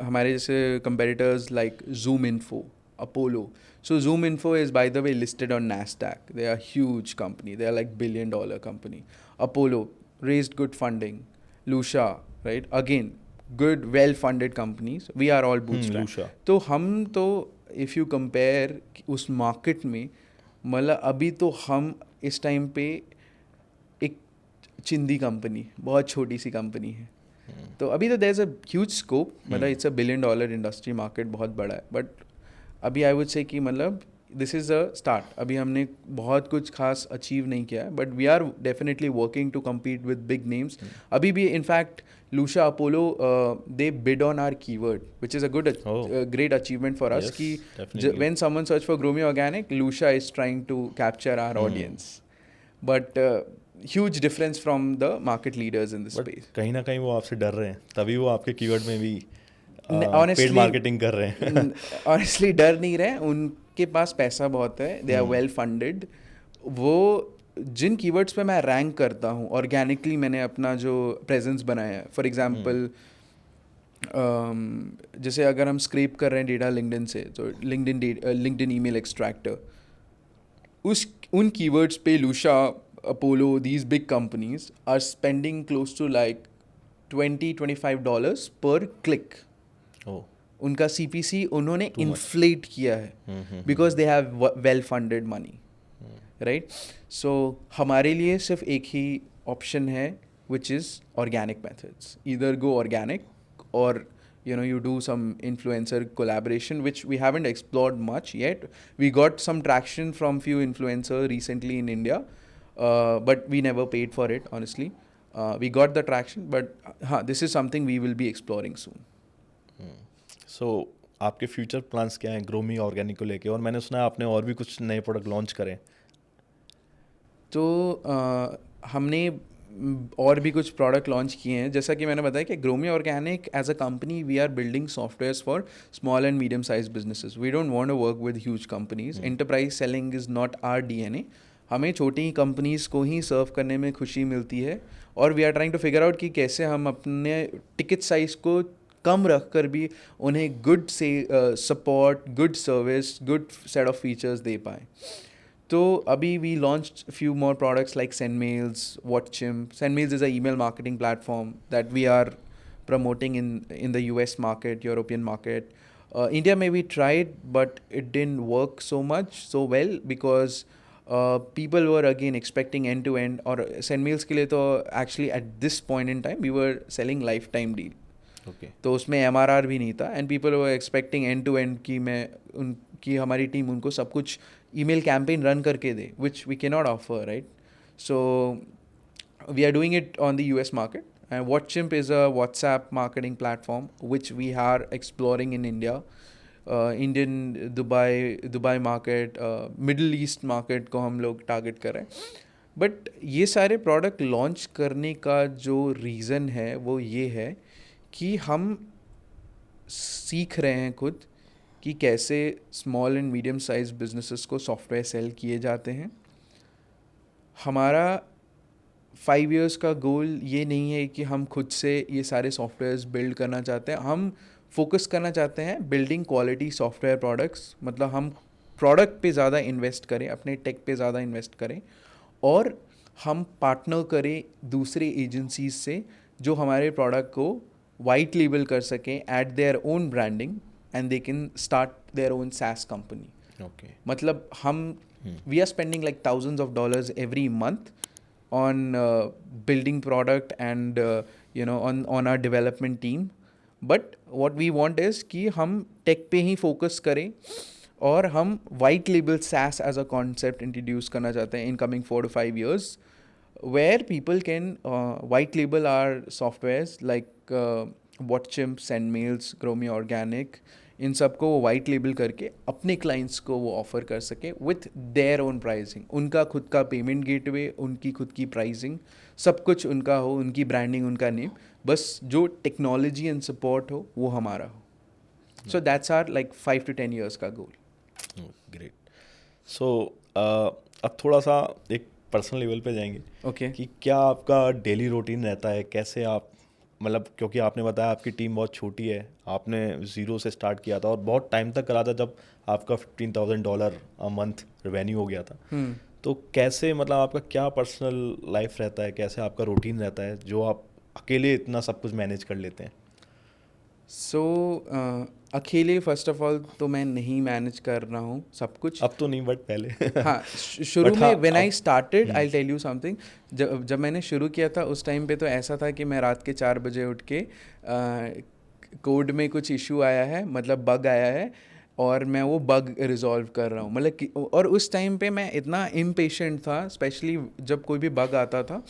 B: हमारे जैसे competitors like zoom info, Apollo. So Zoom Info is, by the way, listed on NASDAQ. They are huge company. They are like $1 billion company. Apollo raised good funding. Lucia, right? Again, good, well-funded companies. We are all bootstrapped.
A: Lucia.
B: तो हम तो if you compare उस market में, मतलब अभी तो हम इस टाइम पे एक चिंदी कंपनी, बहुत छोटी सी कंपनी है. तो अभी तो there's a huge scope. मतलब it's a $1 billion industry market, बहुत बड़ा है. But अभी आई वुड से कि मतलब दिस इज़ अ स्टार्ट. अभी हमने बहुत कुछ खास अचीव नहीं किया है, but we are definitely working to compete with big names. अभी भी in fact Lusha, Apollo, they bid on our keyword, which is a good great achievement for us कि when someone search for Growmeorganic, Lusha is trying to capture our audience. But huge difference from the market leaders in this space.
A: कहीं ना कहीं वो आपसे डर रहे हैं, तभी वो आपके कीवर्ड में भी
B: पेड
A: मार्केटिंग कर रहे हैं.
B: ऑनेस्टली डर नहीं रहे, उनके पास पैसा बहुत है, दे आर वेल फंडेड. वो जिन कीवर्ड्स पे मैं रैंक करता हूँ ऑर्गेनिकली, मैंने अपना जो प्रेजेंस बनाया है. फॉर एग्जांपल जैसे अगर हम स्क्रैप कर रहे हैं डेटा लिंक्डइन से, तो लिंक्डइन ईमेल एक्सट्रैक्टर, उन कीवर्ड्स पे Lusha, Apollo, these big companies are spending close to like $20-25 per click. उनका CPC उन्होंने इन्फ्लेट किया है because they have well funded money, right. So हमारे लिए सिर्फ एक ही ऑप्शन है, which is organic methods. Either go organic और you do some influencer collaboration, which we haven't explored much yet. We got some traction from few influencers recently in India, but we never paid for it, honestly. We got the traction, but this is something we will be exploring soon.
A: So आपके future plans क्या हैं Gromi organic को लेके, और मैंने सुना है आपने और भी कुछ नए प्रोडक्ट लॉन्च करें.
B: तो हमने और भी कुछ प्रोडक्ट लॉन्च किए हैं. जैसा कि मैंने बताया कि ग्रोमी organic as a company we are building softwares for small and medium size businesses. We don't want to work with huge companies. Enterprise selling is not our DNA. हमें छोटी कंपनीज को ही सर्व करने में खुशी मिलती है, और we are trying to figure out कि कैसे हम अपने टिकट साइज को कम रख कर भी उन्हें गुड से support, good service, good set of features दे पाएँ. तो अभी we launched few more products like SendMails, WhatChimp. SendMails is a email marketing platform that we are promoting in the US market, European market. India may we tried, but it didn't work so well because people were again expecting end-to-end. और SendMails के लिए तो actually at this point in time we were selling lifetime deal.
A: Okay.
B: तो उसमें MRR भी नहीं था, and people were expecting end-to-end कि हमारी टीम उनको सब कुछ email campaign run करके दे, which we cannot offer, right? So we are doing it on the US market, and WhatChimp is a WhatsApp marketing platform which we are exploring in India, Indian Dubai market, Middle East market को हम लोग target कर रहे हैं. But ये सारे product launch करने का जो reason है वो ये है कि हम सीख रहे हैं खुद कि कैसे small and medium size businesses को सॉफ्टवेयर सेल किए जाते हैं. हमारा 5 इयर्स का गोल ये नहीं है कि हम खुद से ये सारे सॉफ्टवेयर्स बिल्ड करना चाहते हैं. हम फोकस करना चाहते हैं बिल्डिंग क्वालिटी सॉफ्टवेयर प्रोडक्ट्स. मतलब हम प्रोडक्ट पे ज़्यादा इन्वेस्ट करें, अपने टेक पे ज़्यादा इन्वेस्ट करें, और हम पार्टनर करें दूसरे एजेंसीज से जो हमारे प्रोडक्ट को वाइट लेबल कर सकें at their own branding, and they can start their own SaaS company.
A: Okay.
B: मतलब हम we are spending like thousands of dollars every month on building product and on our development team. But what we want is कि हम take पे ही focus करें, और हम white label SaaS as a concept introduce करना चाहते हैं in coming 4 to 5 years, where people can white label our softwares like WhatChimp, SendMails, Gromio Organic. इन सबको वो वाइट लेबल करके अपने क्लाइंट्स को वो ऑफर कर सके विथ देयर ओन प्राइसिंग. उनका खुद का पेमेंट गेटवे, उनकी खुद की प्राइसिंग, सब कुछ उनका हो, उनकी ब्रांडिंग, उनका नेम, बस जो टेक्नोलॉजी एंड सपोर्ट हो वो हमारा हो. So that's are like 5 to 10 years का गोल.
A: ग्रेट. सो अब थोड़ा सा एक पर्सनल लेवल पे जाएंगे.
B: ओके.
A: कि क्या आपका डेली रूटीन रहता है, कैसे आप, मतलब क्योंकि आपने बताया आपकी टीम बहुत छोटी है, आपने ज़ीरो से स्टार्ट किया था और बहुत टाइम तक करा था जब आपका $15,000 अ मंथ रेवेन्यू हो गया था. तो कैसे, मतलब आपका क्या पर्सनल लाइफ रहता है, कैसे आपका रूटीन रहता है जो आप अकेले इतना सब कुछ मैनेज कर लेते हैं?
B: सो अकेले फर्स्ट ऑफ ऑल तो मैं नहीं मैनेज कर रहा हूँ सब कुछ.
A: अब तो नहीं, बट पहले.
B: हाँ, शुरू
A: But
B: में
A: हाँ,
B: when I started, I tell you something. जब मैंने शुरू किया था उस टाइम पे तो ऐसा था कि मैं रात के 4 बजे उठ के कोड में कुछ इशू आया है, मतलब बग आया है, और मैं वो बग रिजॉल्व कर रहा हूँ. मतलब और उस टाइम पे मैं इतना इम्पेशेंट था, स्पेशली जब कोई भी बग आता था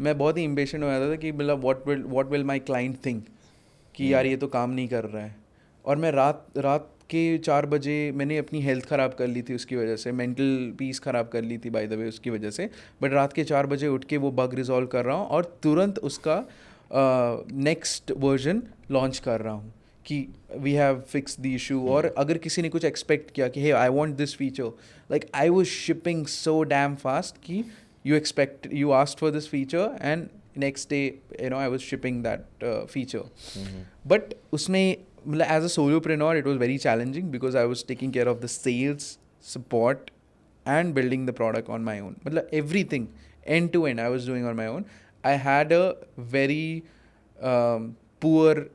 B: मैं बहुत ही इम्पेशेंट हो जाता था कि मतलब what will my client think कि यार ये तो काम नहीं कर रहा है. और मैं रात के 4 बजे मैंने अपनी हेल्थ ख़राब कर ली थी उसकी वजह से, मेंटल पीस ख़राब कर ली थी बाय द वे उसकी वजह से. बट रात के 4 बजे उठ के वो बग रिजॉल्व कर रहा हूँ और तुरंत उसका नेक्स्ट वर्जन लॉन्च कर रहा हूँ कि we have fix the issue. और अगर किसी ने कुछ एक्सपेक्ट किया कि hey I want this feature, like I was shipping so damn fast कि you asked for this feature and next day I was shipping that feature. But usme as a solopreneur it was very challenging because I was taking care of the sales, support and building the product on my own. Everything end to end I was doing on my own. I had a very poor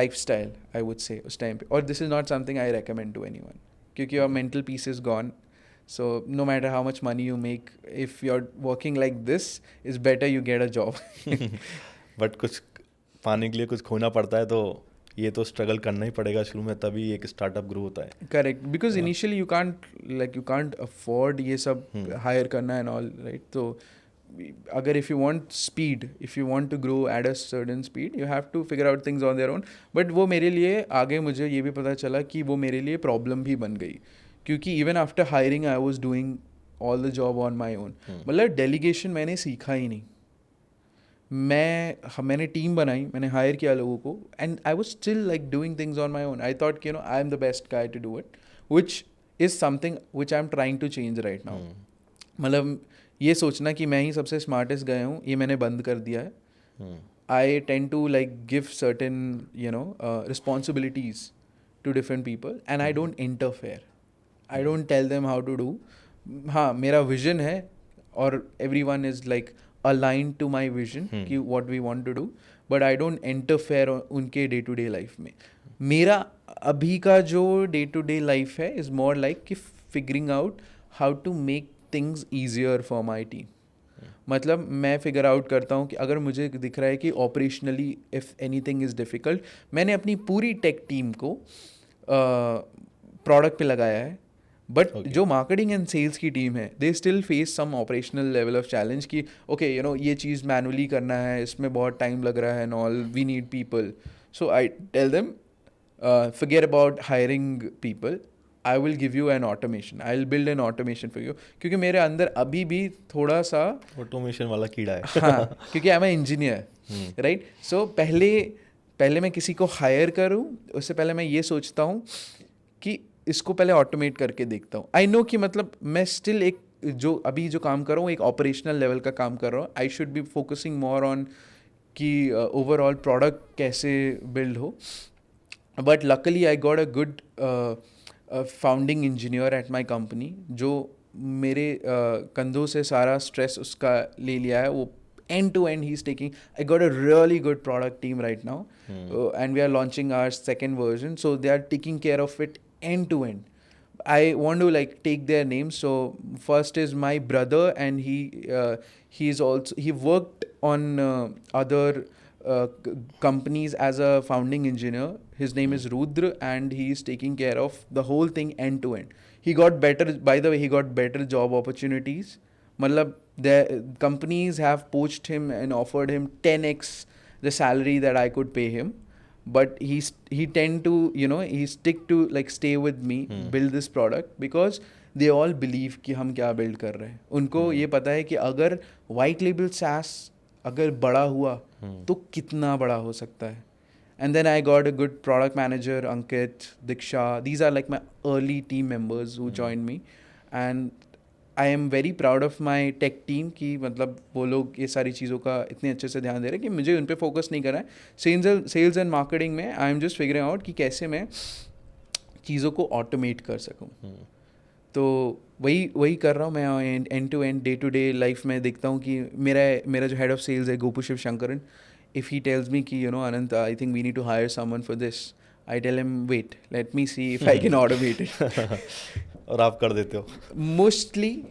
B: lifestyle, I would say, us time pe. Or this is not something I recommend to anyone because your mental peace is gone. So no matter how much money you make, if you're working like this, it's better you get a job.
A: But कुछ पाने के लिए कुछ खोना पड़ता है, तो ये तो स्ट्रगल करना ही पड़ेगा शुरू में, तभी एक स्टार्टअप ग्रो होता है.
B: Correct, because initially you can't afford ये सब हायर करना एंड ऑल, राइट. तो अगर if you want speed, if you want to grow at a certain speed, you have to figure out things on their own. But वो मेरे लिए आगे मुझे ये भी पता चला कि वो मेरे लिए प्रॉब्लम भी बन गई, क्योंकि even after hiring I was doing all the job on my own. मतलब डेलीगेशन मैंने सीखा ही नहीं. मैंने टीम बनाई, मैंने हायर किया लोगों को, and I was still like doing things on my own. I thought कि I am the best guy to do it, which is something which I am trying to change right now. मतलब ये सोचना कि मैं ही सबसे smartest गया हूँ, ये मैंने बंद कर दिया है. I tend to like give certain responsibilities to different people and I don't interfere. I don't tell them how to do. हाँ, मेरा विजन है और everyone is like aligned to my vision कि what we want to do, but I don't interfere उनके day to day life में. मेरा अभी का जो day to day life है is more like कि figuring out how to make things easier for my team. मतलब मैं फिगर आउट करता हूँ कि अगर मुझे दिख रहा है कि operationally if anything is difficult, मैंने अपनी पूरी टेक टीम को प्रोडक्ट पे लगाया है. बट जो मार्केटिंग एंड सेल्स की टीम है, they still face some operational level of challenge कि ओके ये चीज़ मैनुअली करना है, इसमें बहुत टाइम लग रहा है and all, we need people. So I tell them forget about hiring people, I will give you an automation, I will build an automation for you. क्योंकि मेरे अंदर अभी भी थोड़ा सा
A: ऑटोमेशन वाला कीड़ा है.
B: हाँ, क्योंकि आई एम इंजीनियर, राइट. सो पहले पहले मैं किसी को हायर करूँ उससे पहले मैं ये सोचता हूँ कि इसको पहले ऑटोमेट करके देखता हूँ. आई नो कि मतलब मैं स्टिल एक जो अभी जो काम कर रहा हूँ एक ऑपरेशनल लेवल का काम कर रहा हूँ. I should be focusing more on कि ओवरऑल प्रोडक्ट कैसे बिल्ड हो. But luckily I got a good founding engineer at my company जो मेरे कंधों से सारा स्ट्रेस उसका ले लिया है. वो end to end he's taking. I got a really good product team right now, and we are launching our second version, so they are taking care of it end to end. I want to like take their names. So first is my brother, and he worked on other companies as a founding engineer. His name is Rudra, and he is taking care of the whole thing end to end. He got better, by the way, he got better job opportunities. मतलब the companies have poached him and offered him 10x the salary that I could pay him, but he tend to, you know, he stick to like stay with me, build this product, because they all believe कि हम क्या build कर रहे हैं. उनको ये पता है कि अगर white label SaaS अगर बड़ा हुआ तो कितना बड़ा हो सकता है. And then I got a good product manager, Ankit, Diksha. These are like my early team members who joined me, and I am very proud of my tech team कि मतलब वो लोग ये सारी चीज़ों का इतने अच्छे से ध्यान दे रहे हैं कि मुझे उन पर फोकस नहीं करना है. सेल्स एंड मार्केटिंग में I am just figuring out कि कैसे मैं चीज़ों को ऑटोमेट कर सकूँ. तो वही कर रहा हूँ मैं. And to end day to day life में देखता हूँ कि मेरा जो हेड ऑफ सेल्स है Gopu Shiv Shankaran, if he tells me कि you know Anant I think we need to hire someone for this, I tell him wait let me see if I can automate it.
A: और आप कर देते हो.
B: Mostly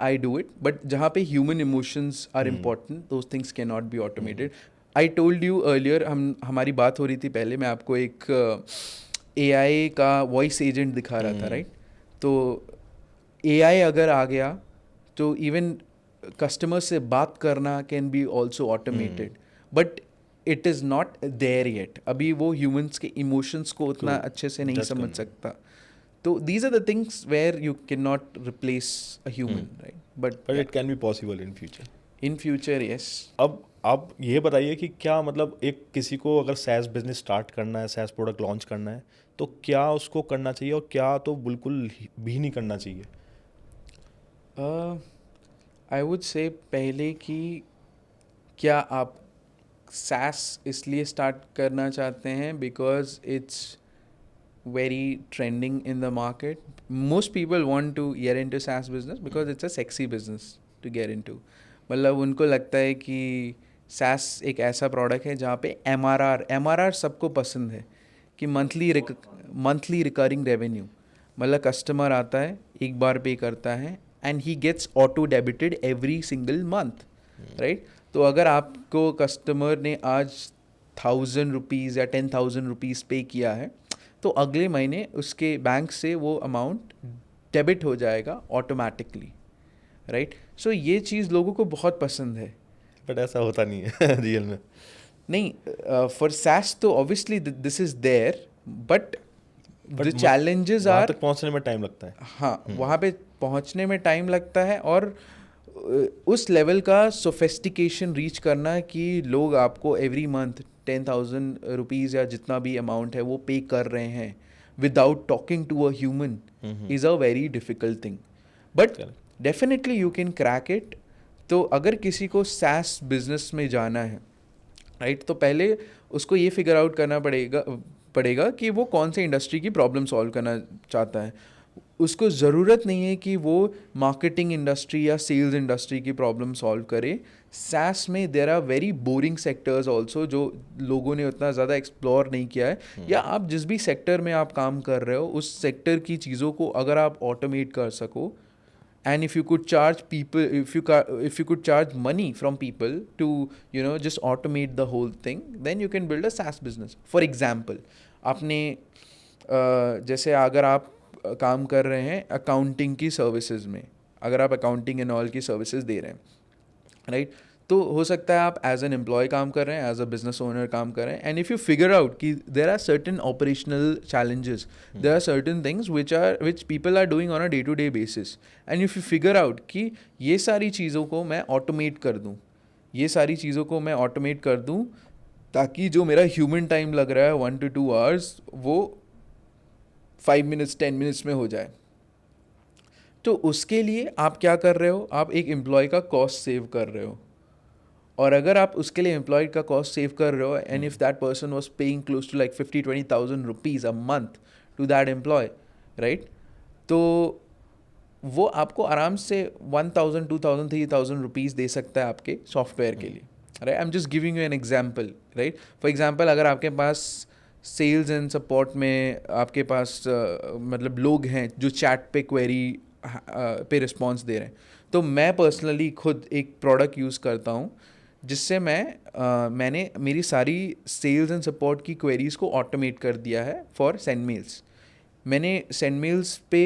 B: I do it, but जहाँ पे human emotions are important those things can not be automated. I told you earlier, हमारी बात हो रही थी पहले, मैं आपको एक AI का वॉइस एजेंट दिखा रहा था, राइट? तो AI अगर आ गया तो इवन कस्टमर से बात करना can be also automated, but it is not there yet. अभी वो ह्यूमन्स के इमोशंस को उतना अच्छे से नहीं समझ सकता. So these are the things where you cannot replace a human, right?
A: But it can be possible in future.
B: In future, yes.
A: अब आप ये बताइए कि क्या मतलब एक किसी को अगर SaaS बिजनेस स्टार्ट करना है, SaaS प्रोडक्ट लॉन्च करना है, तो क्या उसको करना चाहिए और क्या तो बिल्कुल भी नहीं करना चाहिए?
B: I would say पहले कि क्या आप SaaS इसलिए स्टार्ट करना चाहते हैं because it's very trending in the market. Most people want to get into SaaS business because it's a sexy business to get into. मतलब उनको लगता है कि SaaS एक ऐसा प्रोडक्ट है जहाँ पे MRR सबको पसंद है कि मंथली रिकरिंग रेवेन्यू. मतलब कस्टमर आता है, एक बार पे करता है and he gets auto debited every single month, right? तो अगर आपको कस्टमर ने आज 1,000 रुपीज़ या 10,000 रुपीज़ पे किया है तो अगले महीने उसके बैंक से वो अमाउंट डेबिट हो जाएगा ऑटोमेटिकली, राइट? सो ये चीज़ लोगों को बहुत पसंद है.
A: बट ऐसा होता नहीं है रियल में.
B: नहीं, फॉर SaaS तो obviously this is there, but the challenges are
A: तक पहुंचने में टाइम लगता है.
B: हाँ, वहाँ पे पहुँचने में टाइम लगता है और उस लेवल का सोफेस्टिकेशन रीच करना कि लोग आपको एवरी मंथ 10,000 रुपीज़ या जितना भी अमाउंट है वो पे कर रहे हैं without talking to a human is a very difficult thing. But definitely you can crack it. तो अगर किसी को SaaS बिजनेस में जाना है, राइट, तो पहले उसको ये फिगर आउट करना पड़ेगा कि वो कौन से इंडस्ट्री की प्रॉब्लम सॉल्व करना चाहता है. उसको ज़रूरत नहीं है कि वो मार्केटिंग इंडस्ट्री या सेल्स इंडस्ट्री की प्रॉब्लम सॉल्व करे. SaaS में there are very boring sectors also जो लोगों ने उतना ज़्यादा एक्सप्लोर नहीं किया है. या आप जिस भी सेक्टर में आप काम कर रहे हो उस सेक्टर की चीज़ों को अगर आप ऑटोमेट कर सको, and if you could charge people, if you could charge money from people to, you know, just automate the whole thing, then you can build a SaaS business. For example, आपने जैसे अगर आप काम कर रहे हैं अकाउंटिंग की services में, अगर आप अकाउंटिंग एंड ऑल की सर्विसेज दे रहे हैं, राइट, तो हो सकता है आप एज एन एम्प्लॉय काम कर रहे हैं, एज अ बिजनेस ओनर काम कर रहे हैं, and if you figure out कि there are certain operational challenges, there are certain things which people are doing on a day to day basis, and if you figure out कि ये सारी चीज़ों को मैं ऑटोमेट कर दूँ, ताकि जो मेरा ह्यूमन टाइम लग रहा है 1 to 2 hours वो 5 minutes 10 minutes में हो जाए। तो उसके लिए आप क्या कर रहे हो, आप एक एम्प्लॉय का कॉस्ट सेव कर रहे हो। और अगर आप उसके लिए एम्प्लॉय का कॉस्ट सेव कर रहे हो and if that person was paying close to like 50-20,000 rupees a month to that employee, right, तो वो आपको आराम से 1,000 2,000 3,000 रुपीज़ दे सकता है आपके सॉफ्टवेयर के लिए, right. I am just giving you an example, right. For example, अगर आपके पास सेल्स एंड सपोर्ट में आपके पास मतलब लोग हैं जो चैट पे क्वेरी पे रिस्पॉन्स दे रहे हैं, तो मैं पर्सनली खुद एक प्रोडक्ट यूज़ करता हूँ जिससे मैंने मेरी सारी सेल्स एंड सपोर्ट की क्वेरीज़ को ऑटोमेट कर दिया है फॉर सेंड मेल्स। मैंने सेंड मेल्स पे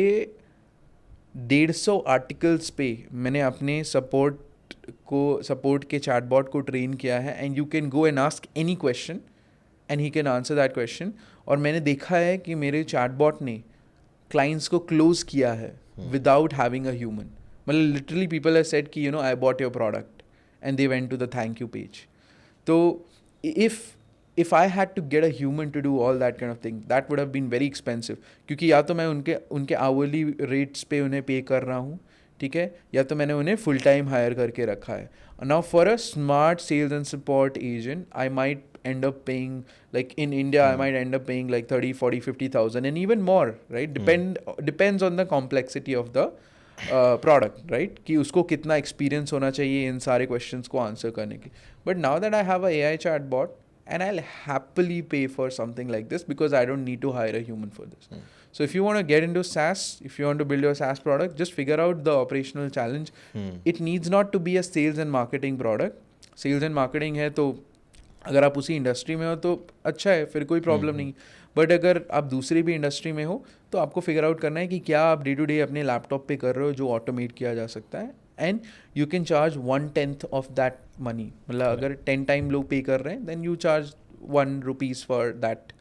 B: 150 आर्टिकल्स पे मैंने अपने सपोर्ट के चैटबॉट को ट्रेन किया है and you can go and ask any question and he can answer that question. और मैंने देखा है कि मेरे चैटबॉट ने क्लाइंट्स को क्लोज किया है विदाउट हैविंग अ ह्यूमन। मतलब लिटरली पीपल हैव सेड कि I bought your product and they went to the thank you page. तो if I had to get a human to do all that kind of thing, that would have been very expensive, क्योंकि या तो मैं उनके hourly rates पे उन्हें पे कर रहा हूँ, ठीक है, या तो मैंने उन्हें full time hire करके रखा है। Now for a smart sales and support agent, I might end up paying, like in India, I might end up paying like 30, 40, 50,000 and even more, right? Depends on the complexity of the product, right, कि उसको कितना experience होना चाहिए इन सारे questions को answer करने की। But now that I have a AI chat bot and I'll happily pay for something like this because I don't need to hire a human for this. So if you want to get into SaaS, if you want to build your SaaS product, just figure out the operational challenge. It needs not to be a sales and marketing product. Sales and marketing है तो अगर आप उसी industry में हो तो अच्छा है, फिर कोई प्रॉब्लम नहीं। बट अगर आप दूसरी भी इंडस्ट्री में हो तो आपको फिगर आउट करना है कि क्या आप डे टू डे अपने लैपटॉप पे कर रहे हो जो ऑटोमेट किया जा सकता है, and you can charge 1/10 of that money. मतलब अगर 10 टाइम लोग पे कर रहे हैं then you charge 1 rupees for that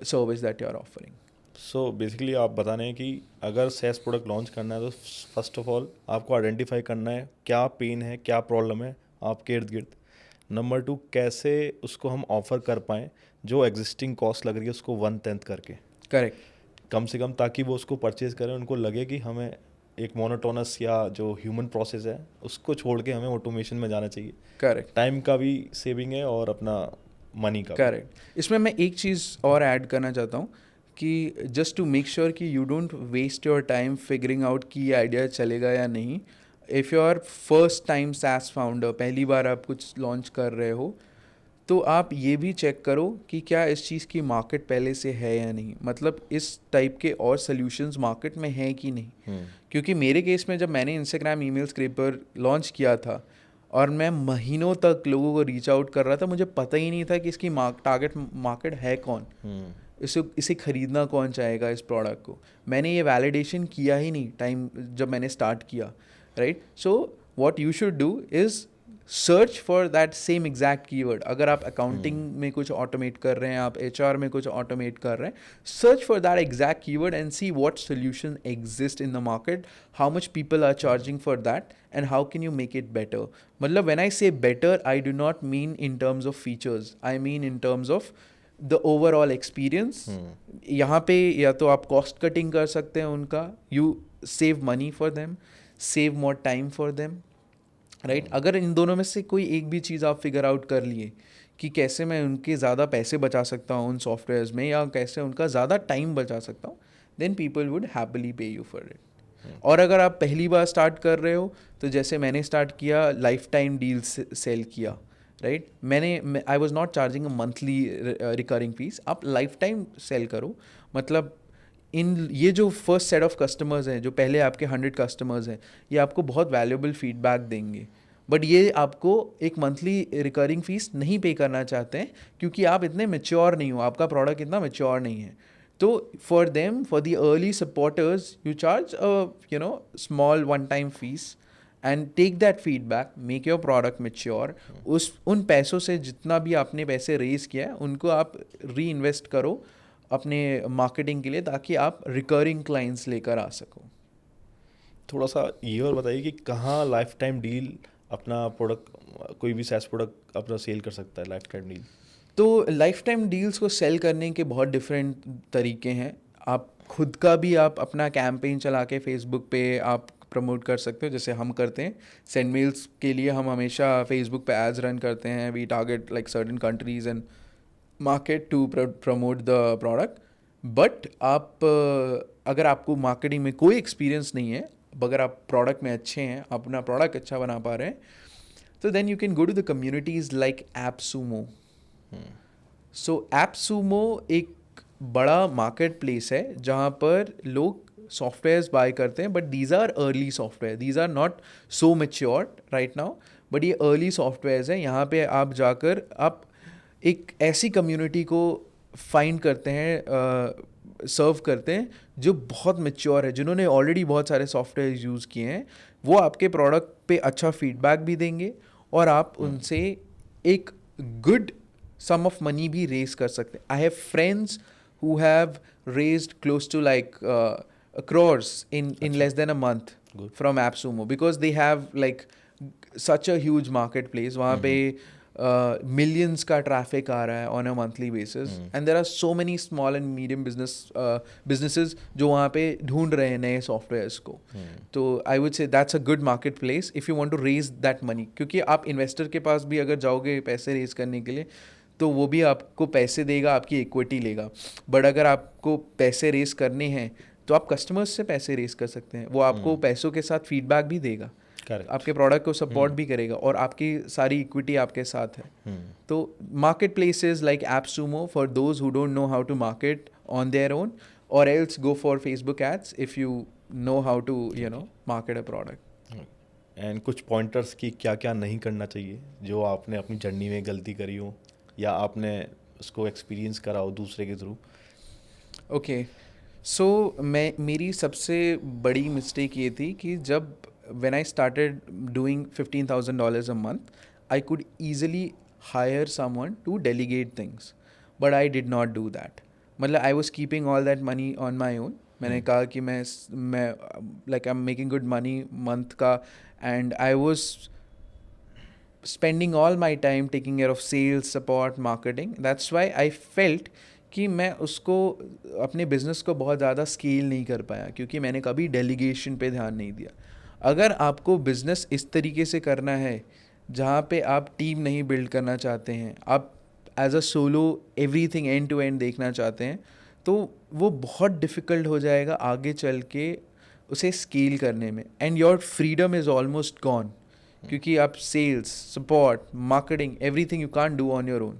B: service that you are offering.
A: So basically आप बता रहे हैं कि अगर SaaS प्रोडक्ट लॉन्च करना है तो फर्स्ट ऑफ ऑल आपको आइडेंटिफाई करना है क्या पेन है, क्या प्रॉब्लम है आपके इर्द गिर्द। नंबर 2, कैसे उसको हम ऑफ़र कर पाएँ जो एग्जिस्टिंग कॉस्ट लग रही है उसको 1/10 करके,
B: करेक्ट,
A: कम से कम, ताकि वो उसको परचेज़ करें, उनको लगे कि हमें एक मोनोटोनस या जो ह्यूमन प्रोसेस है उसको छोड़ के हमें ऑटोमेशन में जाना चाहिए।
B: करेक्ट,
A: टाइम का भी सेविंग है और अपना मनी का भी।
B: करेक्ट। इसमें मैं एक चीज़ और ऐड करना चाहता हूँ कि जस्ट टू मेक श्योर कि you don't waste your time figuring out कि ये आइडिया चलेगा या नहीं। If you are first time SaaS founder, पहली बार आप कुछ लॉन्च कर रहे हो, तो आप ये भी चेक करो कि क्या इस चीज़ की मार्केट पहले से है या नहीं। मतलब इस टाइप के और सॉल्यूशंस मार्केट में हैं कि नहीं। क्योंकि मेरे केस में जब मैंने इंस्टाग्राम ईमेल स्क्रैपर लॉन्च किया था और मैं महीनों तक लोगों को रीच आउट कर रहा था, मुझे पता ही नहीं था कि इसकी टारगेट मार्केट है कौन, इसे ख़रीदना कौन चाहेगा इस प्रोडक्ट को। मैंने ये वैलिडेशन किया ही नहीं टाइम जब मैंने स्टार्ट किया, right. So what you should do is search for that same exact keyword. अगर आप अकाउंटिंग में कुछ ऑटोमेट कर रहे हैं, आप HR में कुछ ऑटोमेट कर रहे हैं, search for that exact keyword and see what solution exist in the market, how much people are charging for that and how can you make it better. मतलब when I say better, I do not mean in terms of features, I mean in terms of the overall experience. यहाँ पे या तो आप cost cutting कर सकते हैं उनका, you save money for them, save more time for them, right. अगर इन दोनों में से कोई एक भी चीज़ आप फिगर आउट कर लिए कि कैसे मैं उनके ज़्यादा पैसे बचा सकता हूँ उन सॉफ्टवेयर्स में, या कैसे उनका ज़्यादा टाइम बचा सकता हूँ, देन पीपल वुड हैप्पीली पे यू फॉर इट। और अगर आप पहली बार स्टार्ट कर रहे हो तो जैसे मैंने स्टार्ट किया, लाइफ टाइम डील सेल किया, right. I was not charging a monthly recurring fees, आप लाइफ टाइम सेल करो। मतलब ये जो फर्स्ट सेट ऑफ कस्टमर्स हैं, जो पहले आपके 100 कस्टमर्स हैं, ये आपको बहुत वैल्यूएबल फीडबैक देंगे, बट ये आपको एक मंथली रिकरिंग फीस नहीं पे करना चाहते हैं क्योंकि आप इतने मेच्योर नहीं हो, आपका प्रोडक्ट इतना मेच्योर नहीं है। तो for them, for the early supporters, you charge small one time fee and take that feedback, make your product mature. उन पैसों से जितना भी आपने पैसे रेज किया है उनको आप री इन्वेस्ट करो अपने मार्केटिंग के लिए, ताकि आप रिकरिंग क्लाइंट्स लेकर आ सको।
A: थोड़ा सा ये और बताइए कि कहाँ लाइफ टाइम डील अपना प्रोडक्ट कोई भी SaaS प्रोडक्ट अपना सेल कर सकता है लाइफ टाइम डील?
B: तो लाइफ टाइम डील्स को सेल करने के बहुत डिफरेंट तरीके हैं. आप खुद का भी आप अपना कैंपेन चला के फेसबुक पे आप प्रमोट कर सकते हो, जैसे हम करते हैं. सेंड मेल्स के लिए हम हमेशा फेसबुक पे एड्स रन करते हैं. We target like certain countries and market to promote the product. But आप अगर आपको मार्केटिंग में कोई एक्सपीरियंस नहीं है, अगर आप प्रोडक्ट में अच्छे हैं, अपना प्रोडक्ट अच्छा बना पा रहे हैं, तो then you can go to the communities like AppSumo. So AppSumo एक बड़ा मार्केट प्लेस है जहाँ पर लोग सॉफ्टवेयर्स बाय करते हैं. But these are early software, these are not so matured right now, but ये अर्ली सॉफ्टवेयर्स हैं. यहाँ पे आप जाकर आप एक ऐसी कम्युनिटी को फाइंड करते हैं, सर्व करते हैं जो बहुत मैच्योर है, जिन्होंने ऑलरेडी बहुत सारे सॉफ्टवेयर यूज़ किए हैं. वो आपके प्रोडक्ट पे अच्छा फीडबैक भी देंगे और आप उनसे एक गुड सम ऑफ मनी भी रेज कर सकते हैं. I have friends who have raised close to like crores in less than a month
A: Good.
B: from AppSumo, because they have like such a huge marketplace. वहाँ पे millions का traffic आ रहा है on a monthly basis, and there are so many small and medium businesses जो वहाँ पे ढूंढ रहे हैं नए softwares को. तो I would say that's a good marketplace if you want to raise that money. क्योंकि आप investor के पास भी अगर जाओगे पैसे raise करने के लिए, तो वो भी आपको पैसे देगा, आपकी इक्विटी लेगा. बट अगर आपको पैसे रेस करने हैं तो आप कस्टमर्स से पैसे रेस कर सकते हैं. वो आपको पैसों के साथ फीडबैक भी देगा, आपके प्रोडक्ट को सपोर्ट भी करेगा और आपकी सारी इक्विटी आपके साथ है. तो market places like AppSumo for those who don't know how to market on their own, और else go for Facebook ads if you know how to market a product.
A: And कुछ पॉइंटर्स की क्या क्या नहीं करना चाहिए जो आपने अपनी जर्नी में गलती करी हो या आपने उसको एक्सपीरियंस करा हो दूसरे के थ्रू?
B: ओके, सो मेरी सबसे बड़ी मिस्टेक ये थी कि जब when I started doing $15,000 a month, I could easily hire someone to delegate things, but I did not do that. मतलब I was keeping all that money on my own. मैंने कहा कि मैं like I am making good money month का, and I was spending all my time taking care of sales, support, marketing. That's why I felt कि मैं उसको अपने business को बहुत ज़्यादा स्केल नहीं कर पाया, क्योंकि मैंने कभी डेलीगेशन पे ध्यान नहीं दिया. अगर आपको बिजनेस इस तरीके से करना है जहाँ पे आप टीम नहीं बिल्ड करना चाहते हैं, आप as a solo everything end to end देखना चाहते हैं, तो वो बहुत डिफ़िकल्ट हो जाएगा आगे चल के उसे स्केल करने में. And your freedom is almost gone, क्योंकि आप sales, support, marketing, everything you can't do on your own,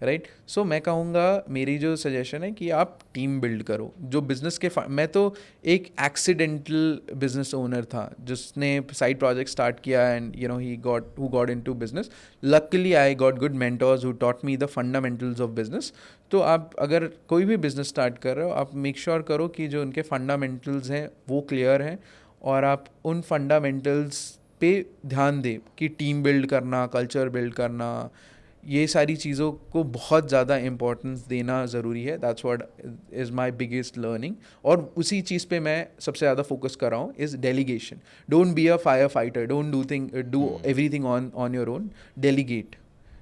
B: right. So मैं कहूँगा, मेरी जो सजेशन है कि आप टीम बिल्ड करो. जो बिजनेस के मैं तो एक एक्सीडेंटल बिजनेस ओनर था जिसने साइड प्रोजेक्ट स्टार्ट किया, and he got into business. Luckily I got good mentors who taught me the fundamentals of business. तो आप अगर कोई भी बिजनेस स्टार्ट कर रहे हो, आप मेक श्योर करो कि जो उनके फंडामेंटल्स हैं वो क्लियर हैं, और आप उन फंडामेंटल्स पे ध्यान दे कि टीम बिल्ड करना, कल्चर बिल्ड करना, ये सारी चीज़ों को बहुत ज़्यादा इम्पोर्टेंस देना ज़रूरी है. That's what is my biggest learning. और उसी चीज़ पे मैं सबसे ज़्यादा फोकस कर रहा हूँ, is delegation. Don't be a fire fighter, don't do everything on your own. Delegate.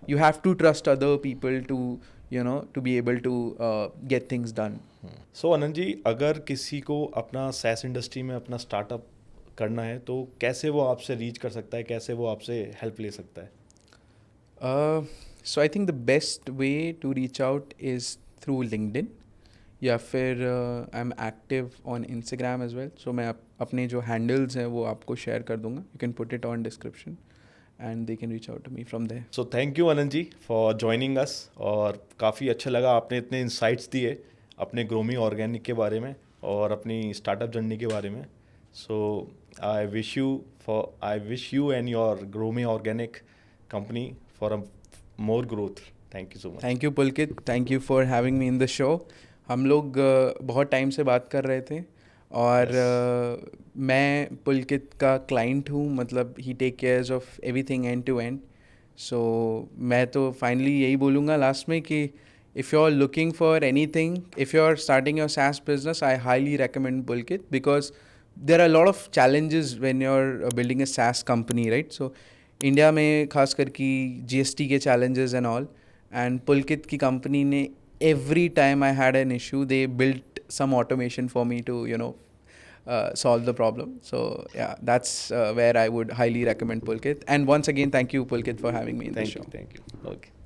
B: You have to trust other people to be able to get things done.
A: So Anand ji, अगर किसी को अपना SaaS इंडस्ट्री में अपना startup करना है तो कैसे वो आपसे रीच कर सकता है, कैसे वो आपसे हेल्प ले सकता है?
B: So I think the best way to reach out is through LinkedIn, या फिर I am active on Instagram as well. So मैं अपने जो हैंडल्स हैं वो आपको शेयर कर दूंगा. You can put it on description and they can reach out to me from there.
A: So thank you Anand ji for joining us, और काफ़ी अच्छा लगा आपने इतने इंसाइट्स दिए अपने ग्रोमी ऑर्गेनिक के बारे में और अपनी स्टार्टअप जर्नी के बारे में. सो I wish you and your Gromi Organic company for a more growth. Thank you so much.
B: Thank you Pulkit, thank you for having me in the show. हम लोग बहुत टाइम से बात कर रहे थे, और मैं पुलकित का क्लाइंट हूँ. मतलब he take cares of everything end to end. So मैं तो फाइनली यही बोलूँगा लास्ट में कि if you're looking for anything, if you're starting your SaaS business, I highly recommend Pulkit, because there are a lot of challenges when you're building a SaaS company, right? So India में खासकर कि GST के challenges and all, and Pulkit की company ने every time I had an issue, they built some automation for me to, solve the problem. So yeah, that's where I would highly recommend Pulkit. And once again, thank you Pulkit for having me in the show.
A: Thank you okay